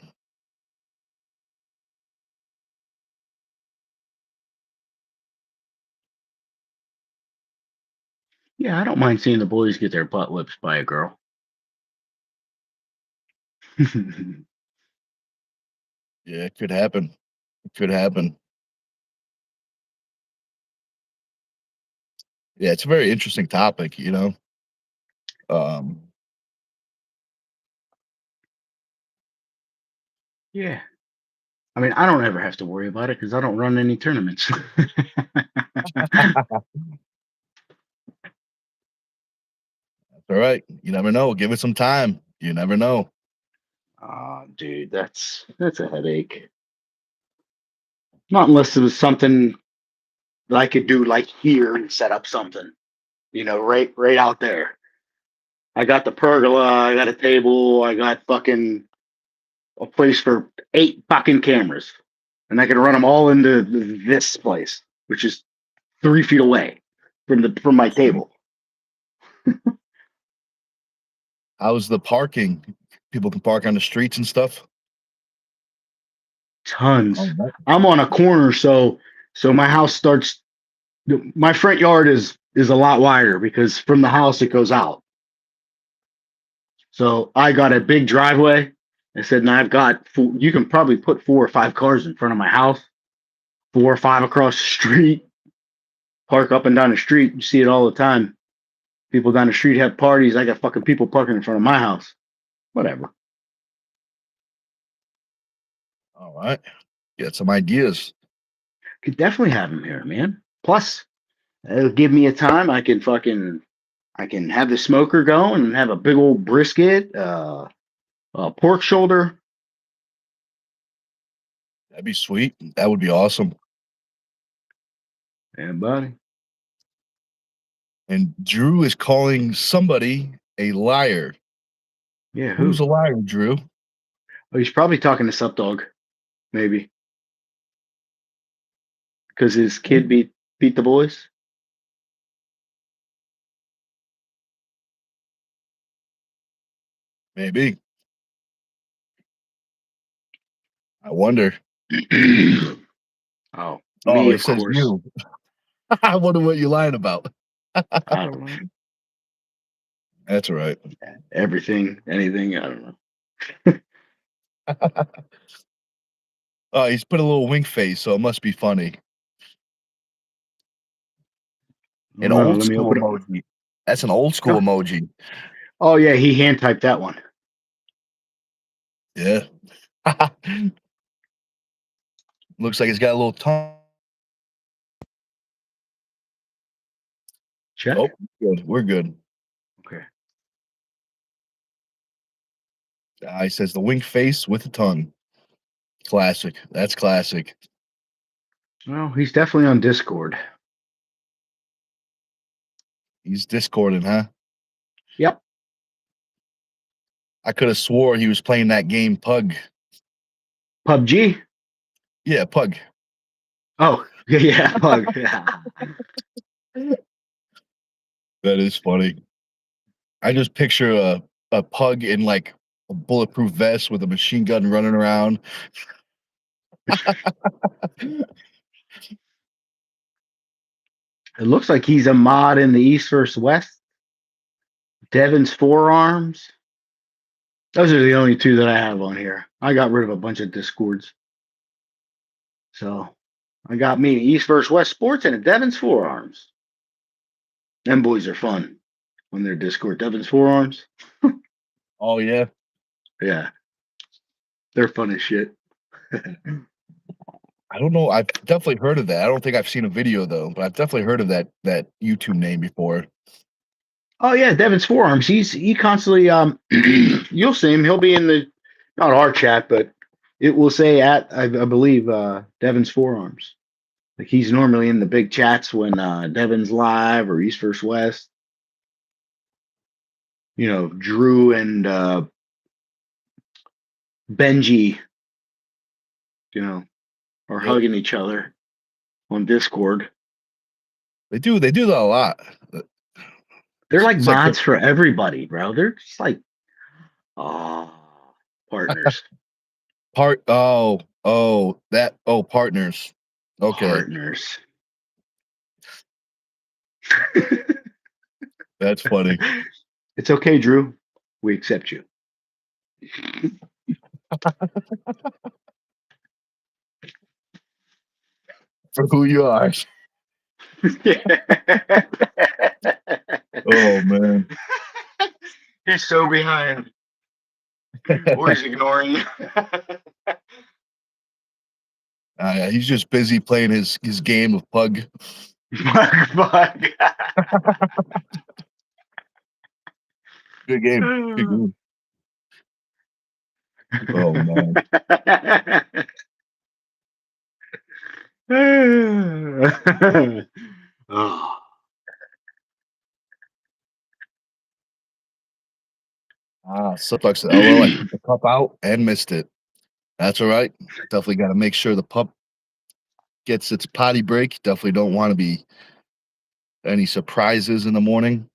Yeah, I don't mind seeing the boys get their butt whipped by a girl. Yeah, it could happen. It could happen. Yeah, it's a very interesting topic. Um, Yeah. I mean, I don't ever have to worry about it because I don't run any tournaments. all right. You never know. Give it some time. You never know. Dude, that's a headache. Not unless it was something that I could do like here and set up something, right out there. I got the pergola, I got a table, I got fucking a place for 8 fucking cameras, and I can run them all into this place, which is 3 feet away from my table. How's the parking? People can park on the streets and stuff. Tons. Oh, right. I'm on a corner, so my house starts. My front yard is a lot wider because from the house it goes out. So I got a big driveway. I said, and I've got you can probably put 4 or 5 cars in front of my house, 4 or 5 across the street, park up and down the street. You see it all the time. People down the street have parties. I got fucking people parking in front of my house. Whatever. All right. Get some ideas. Could definitely have them here, man. Plus, it'll give me a time I can have the smoker going and have a big old brisket, a pork shoulder. That'd be sweet. That would be awesome. And buddy. And Drew is calling somebody a liar. Yeah, Who's who? a liar, Drew? Oh, he's probably talking to Sup Dog, maybe. Because his kid beat the boys. Maybe. I wonder. Oh, Oh, me, it of says course. you. I wonder what you're lying about. I don't know. That's all right. Everything, anything, I don't know. Oh, he's put a little wink face, so it must be funny. An Oh, old let me school open it. emoji. That's an old school Oh, emoji. oh yeah, he hand typed that one. Yeah. Looks like it's got a little tongue. Check. Oh, good. We're good. Okay. He says the wink face with the tongue. Classic. That's classic. Well, he's definitely on Discord. He's discording, huh? Yep. I could have swore he was playing that game Pug. PUBG. Yeah, Pug. Oh, yeah, Pug. That is funny. I just picture a pug in like a bulletproof vest with a machine gun running around. It looks like he's a mod in the East vs. West. Devin's Forearms. Those are the only two that I have on here. I got rid of a bunch of Discords. So I got me East vs. West Sports and a Devin's Forearms. Them boys are fun on their Discord. Devin's Forearms. Oh yeah. Yeah. They're fun as shit. I don't know. I've definitely heard of that. I don't think I've seen a video though, but I've definitely heard of that YouTube name before. Oh yeah, Devin's Forearms. He constantly you'll see him. He'll be in the not our chat, but it will say at I believe Devin's Forearms. Like he's normally in the big chats when Devin's live or East vs. West. You know, Drew and Benji, you know, are Yep. hugging each other on Discord. They do that a lot. They're like It's like mods for everybody, bro. They're just like oh partners. partners. Okay. Partners. That's funny. It's okay, Drew. We accept you. For who you are. Oh man. He's so behind. Or he's ignoring. He's just busy playing his game of Pug. Fuck. Good game. Good game. Oh man. Oh. Subluxe said, "LO, I took the pup out and missed it. That's all right. Definitely got to make sure the pup gets its potty break. Definitely don't want to be any surprises in the morning.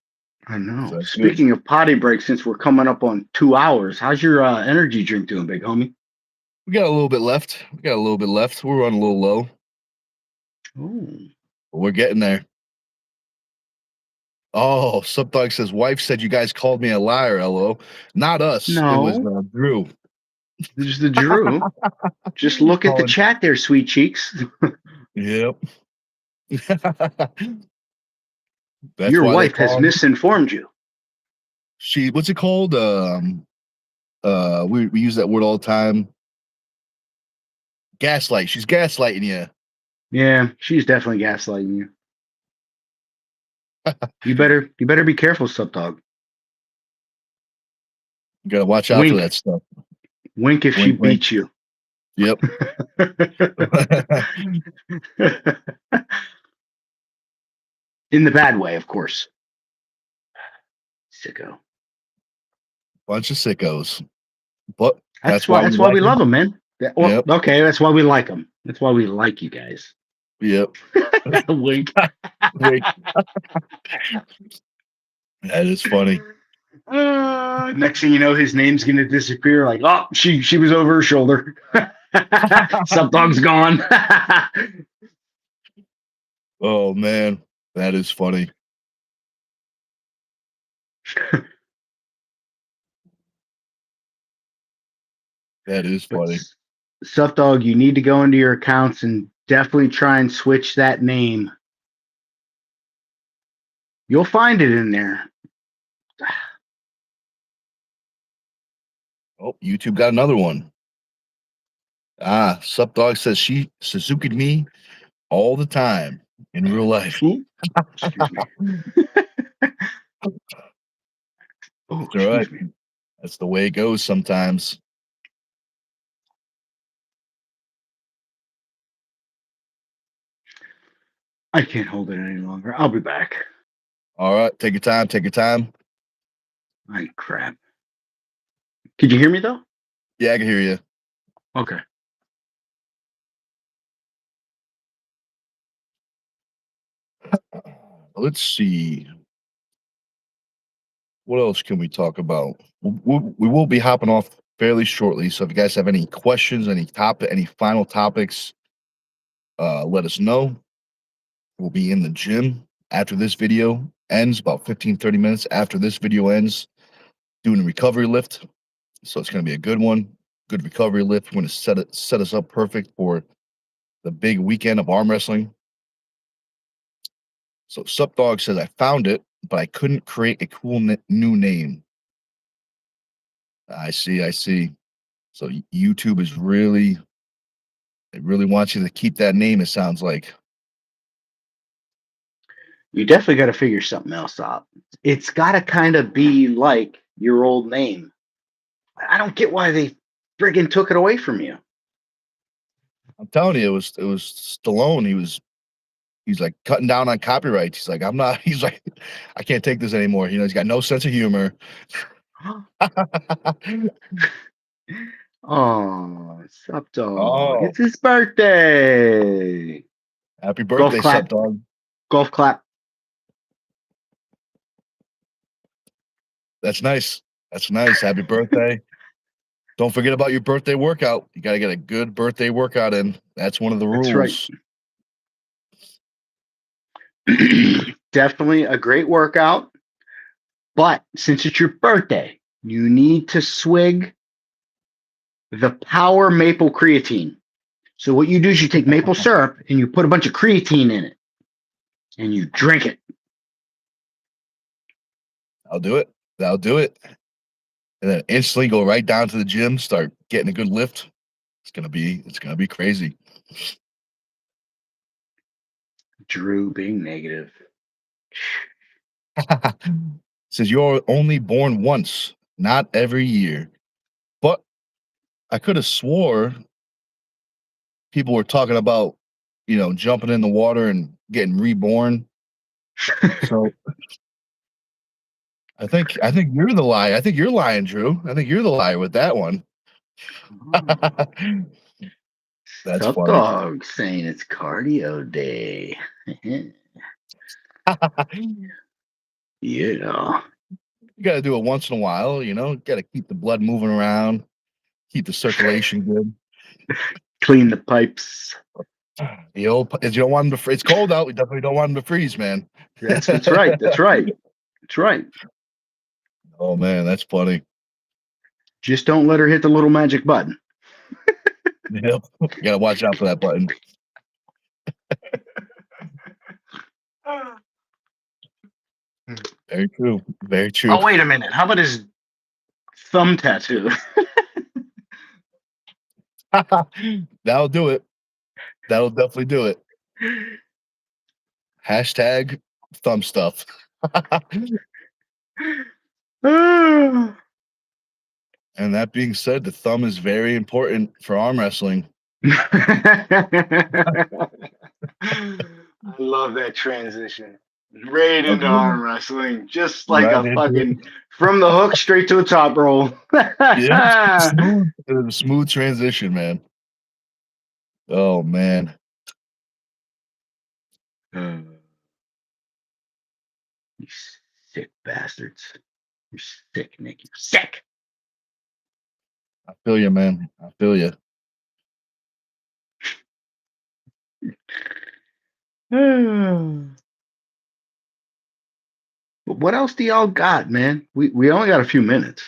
I know. So that's good. Speaking of potty breaks, since we're coming up on 2 hours, how's your energy drink doing, big homie? We got a little bit left. We're running a little low, Ooh. but we're getting there. Oh, Subdog says, wife said you guys called me a liar, LO. Not us. It was No, Drew. there's the Drew. Just look at the chat there, sweet cheeks. Yep. That's Your why they wife has call him. misinformed you. What's it called? We use that word all the time. Gaslight. She's gaslighting you. Yeah, she's definitely gaslighting you. You better be careful, Subdog. You gotta watch out Wink. for that stuff. Wink if she Wink, wink. beats you. Yep. In the bad way, of course. Sicko. Bunch of sickos. But That's why we love them, man. Yep. Okay, that's why we like them. That's why we like you guys. Yep. Wink. Wink. That is funny. Next thing you know, his name's gonna disappear. Like, oh, she was over her shoulder. Subdog's gone. Oh man, that is funny. That is funny. Subdog, you need to go into your accounts and definitely try and switch that name. You'll find it in there. Oh, YouTube got another one. Subdog says she Suzuki'd me all the time in real life. Excuse me. Oh, That's all right. excuse me. That's the way it goes sometimes. I can't hold it any longer. I'll be back. All right, take your time. Take your time. My crap. Could you hear me though? Yeah, I can hear you. Okay. Let's see. What else can we talk about? We will be hopping off fairly shortly. So if you guys have any questions, any final topics, let us know. We'll be in the gym after this video ends, about 15-30 minutes after this video ends, doing a recovery lift. So it's going to be a good one. Good recovery lift. We're going to set us up perfect for the big weekend of arm wrestling. So Sup Dog says, I found it, but I couldn't create a cool new name. I see. I see. So YouTube is really, it really wants you to keep that name, it sounds like. You definitely got to figure something else out. It's got to kind of be like your old name. I don't get why they friggin' took it away from you. I'm telling you, it was Stallone. He's like cutting down on copyrights. He's like, I'm not, he's like, I can't take this anymore. You know, he's got no sense of humor. Oh, Sup Dog. Oh, It's his birthday. happy Golf birthday, Sup clap. Dog. Golf clap. That's nice. That's nice. Happy birthday. Don't forget about your birthday workout. You got to get a good birthday workout in. That's one of the That's right. rules. Definitely a great workout. But since it's your birthday, you need to swig the Power Maple Creatine. So what you do is you take maple syrup and you put a bunch of creatine in it and you drink it. I'll do it. I'll do it. And then instantly go right down to the gym, start getting a good lift. It's gonna be crazy. Drew being negative. Says you're only born once, not every year. But I could have swore people were talking about, jumping in the water and getting reborn. So I think you're the liar. I think you're lying, Drew. I think you're the liar with that one. That's Sup funny. Dog saying it's cardio day. Yeah. You got to do it once in a while, got to keep the blood moving around, keep the circulation good. Clean the pipes. You don't want them to it's cold out. We definitely don't want them to freeze, man. That's right. That's right. That's right. Oh man, that's funny. Just don't let her hit the little magic button. Yep. You gotta watch out for that button. Very true. Very true. Oh, wait a minute. How about his thumb tattoo? That'll do it. That'll definitely do it. Hashtag thumb stuff. And that being said, the thumb is very important for arm wrestling. I love that transition. Right into arm wrestling. Just like Right a into it. fucking from the hook straight to the top roll. Yeah, smooth. It was a smooth transition, man. Oh man. You sick bastards. You're sick, Nick. You're sick. I feel you, man. I feel you. But what else do y'all got, man? We only got a few minutes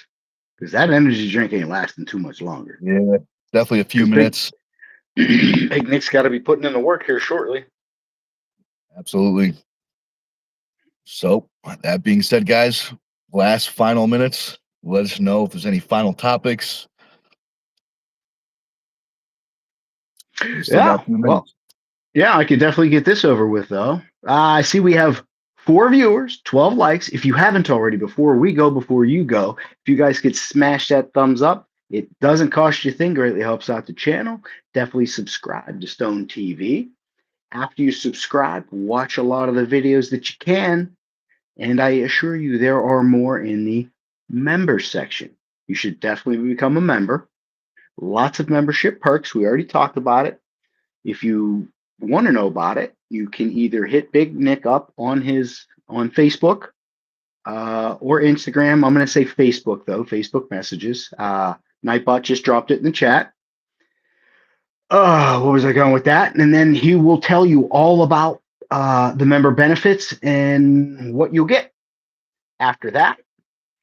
because that energy drink ain't lasting too much longer. Yeah, definitely a few 'Cause minutes. Big Nick's got to be putting in the work here shortly. Absolutely. So, that being said, guys, last final minutes. Let us know if there's any final topics. We still got a few Well, minutes. yeah, I could definitely get this over with, though. I see we have 4 viewers, 12 likes. If you haven't already, before you go, if you guys could smash that thumbs up, it doesn't cost you a thing, greatly helps out the channel. Definitely subscribe to Stone TV. After you subscribe, watch a lot of the videos that you can. And I assure you, there are more in the member section. You should definitely become a member. Lots of membership perks. We already talked about it. If you want to know about it, you can either hit Big Nick up on Facebook or Instagram. I'm going to say Facebook though. Facebook messages. Nightbot just dropped it in the chat. What was I going with that? And then he will tell you all about the member benefits and what you'll get. After that,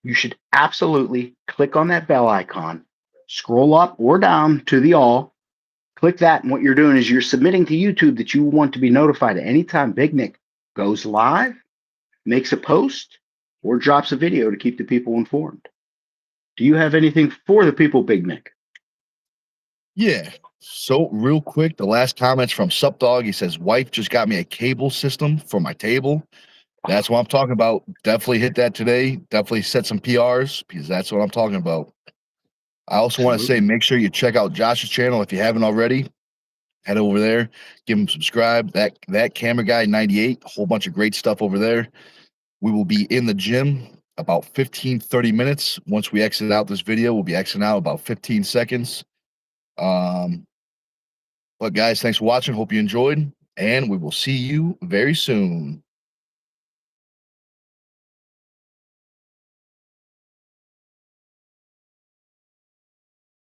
you should absolutely click on that bell icon, scroll up or down to the all, click that. And what you're doing is you're submitting to YouTube that you want to be notified at any time Big Nick goes live, makes a post, or drops a video to keep the people informed. Do you have anything for the people, Big Nick? Yeah. So real quick, the last comments from Sup Dog. He says, "Wife just got me a cable system for my table." That's what I'm talking about. Definitely hit that today. Definitely set some PRs because that's what I'm talking about. I also want to say, Absolutely. make sure you check out Josh's channel if you haven't already. Head over there, give him subscribe. That camera guy 98, a whole bunch of great stuff over there. We will be in the gym about 15-30 minutes. Once we exit out this video, we'll be exiting out about 15 seconds. But guys, thanks for watching. Hope you enjoyed, and we will see you very soon.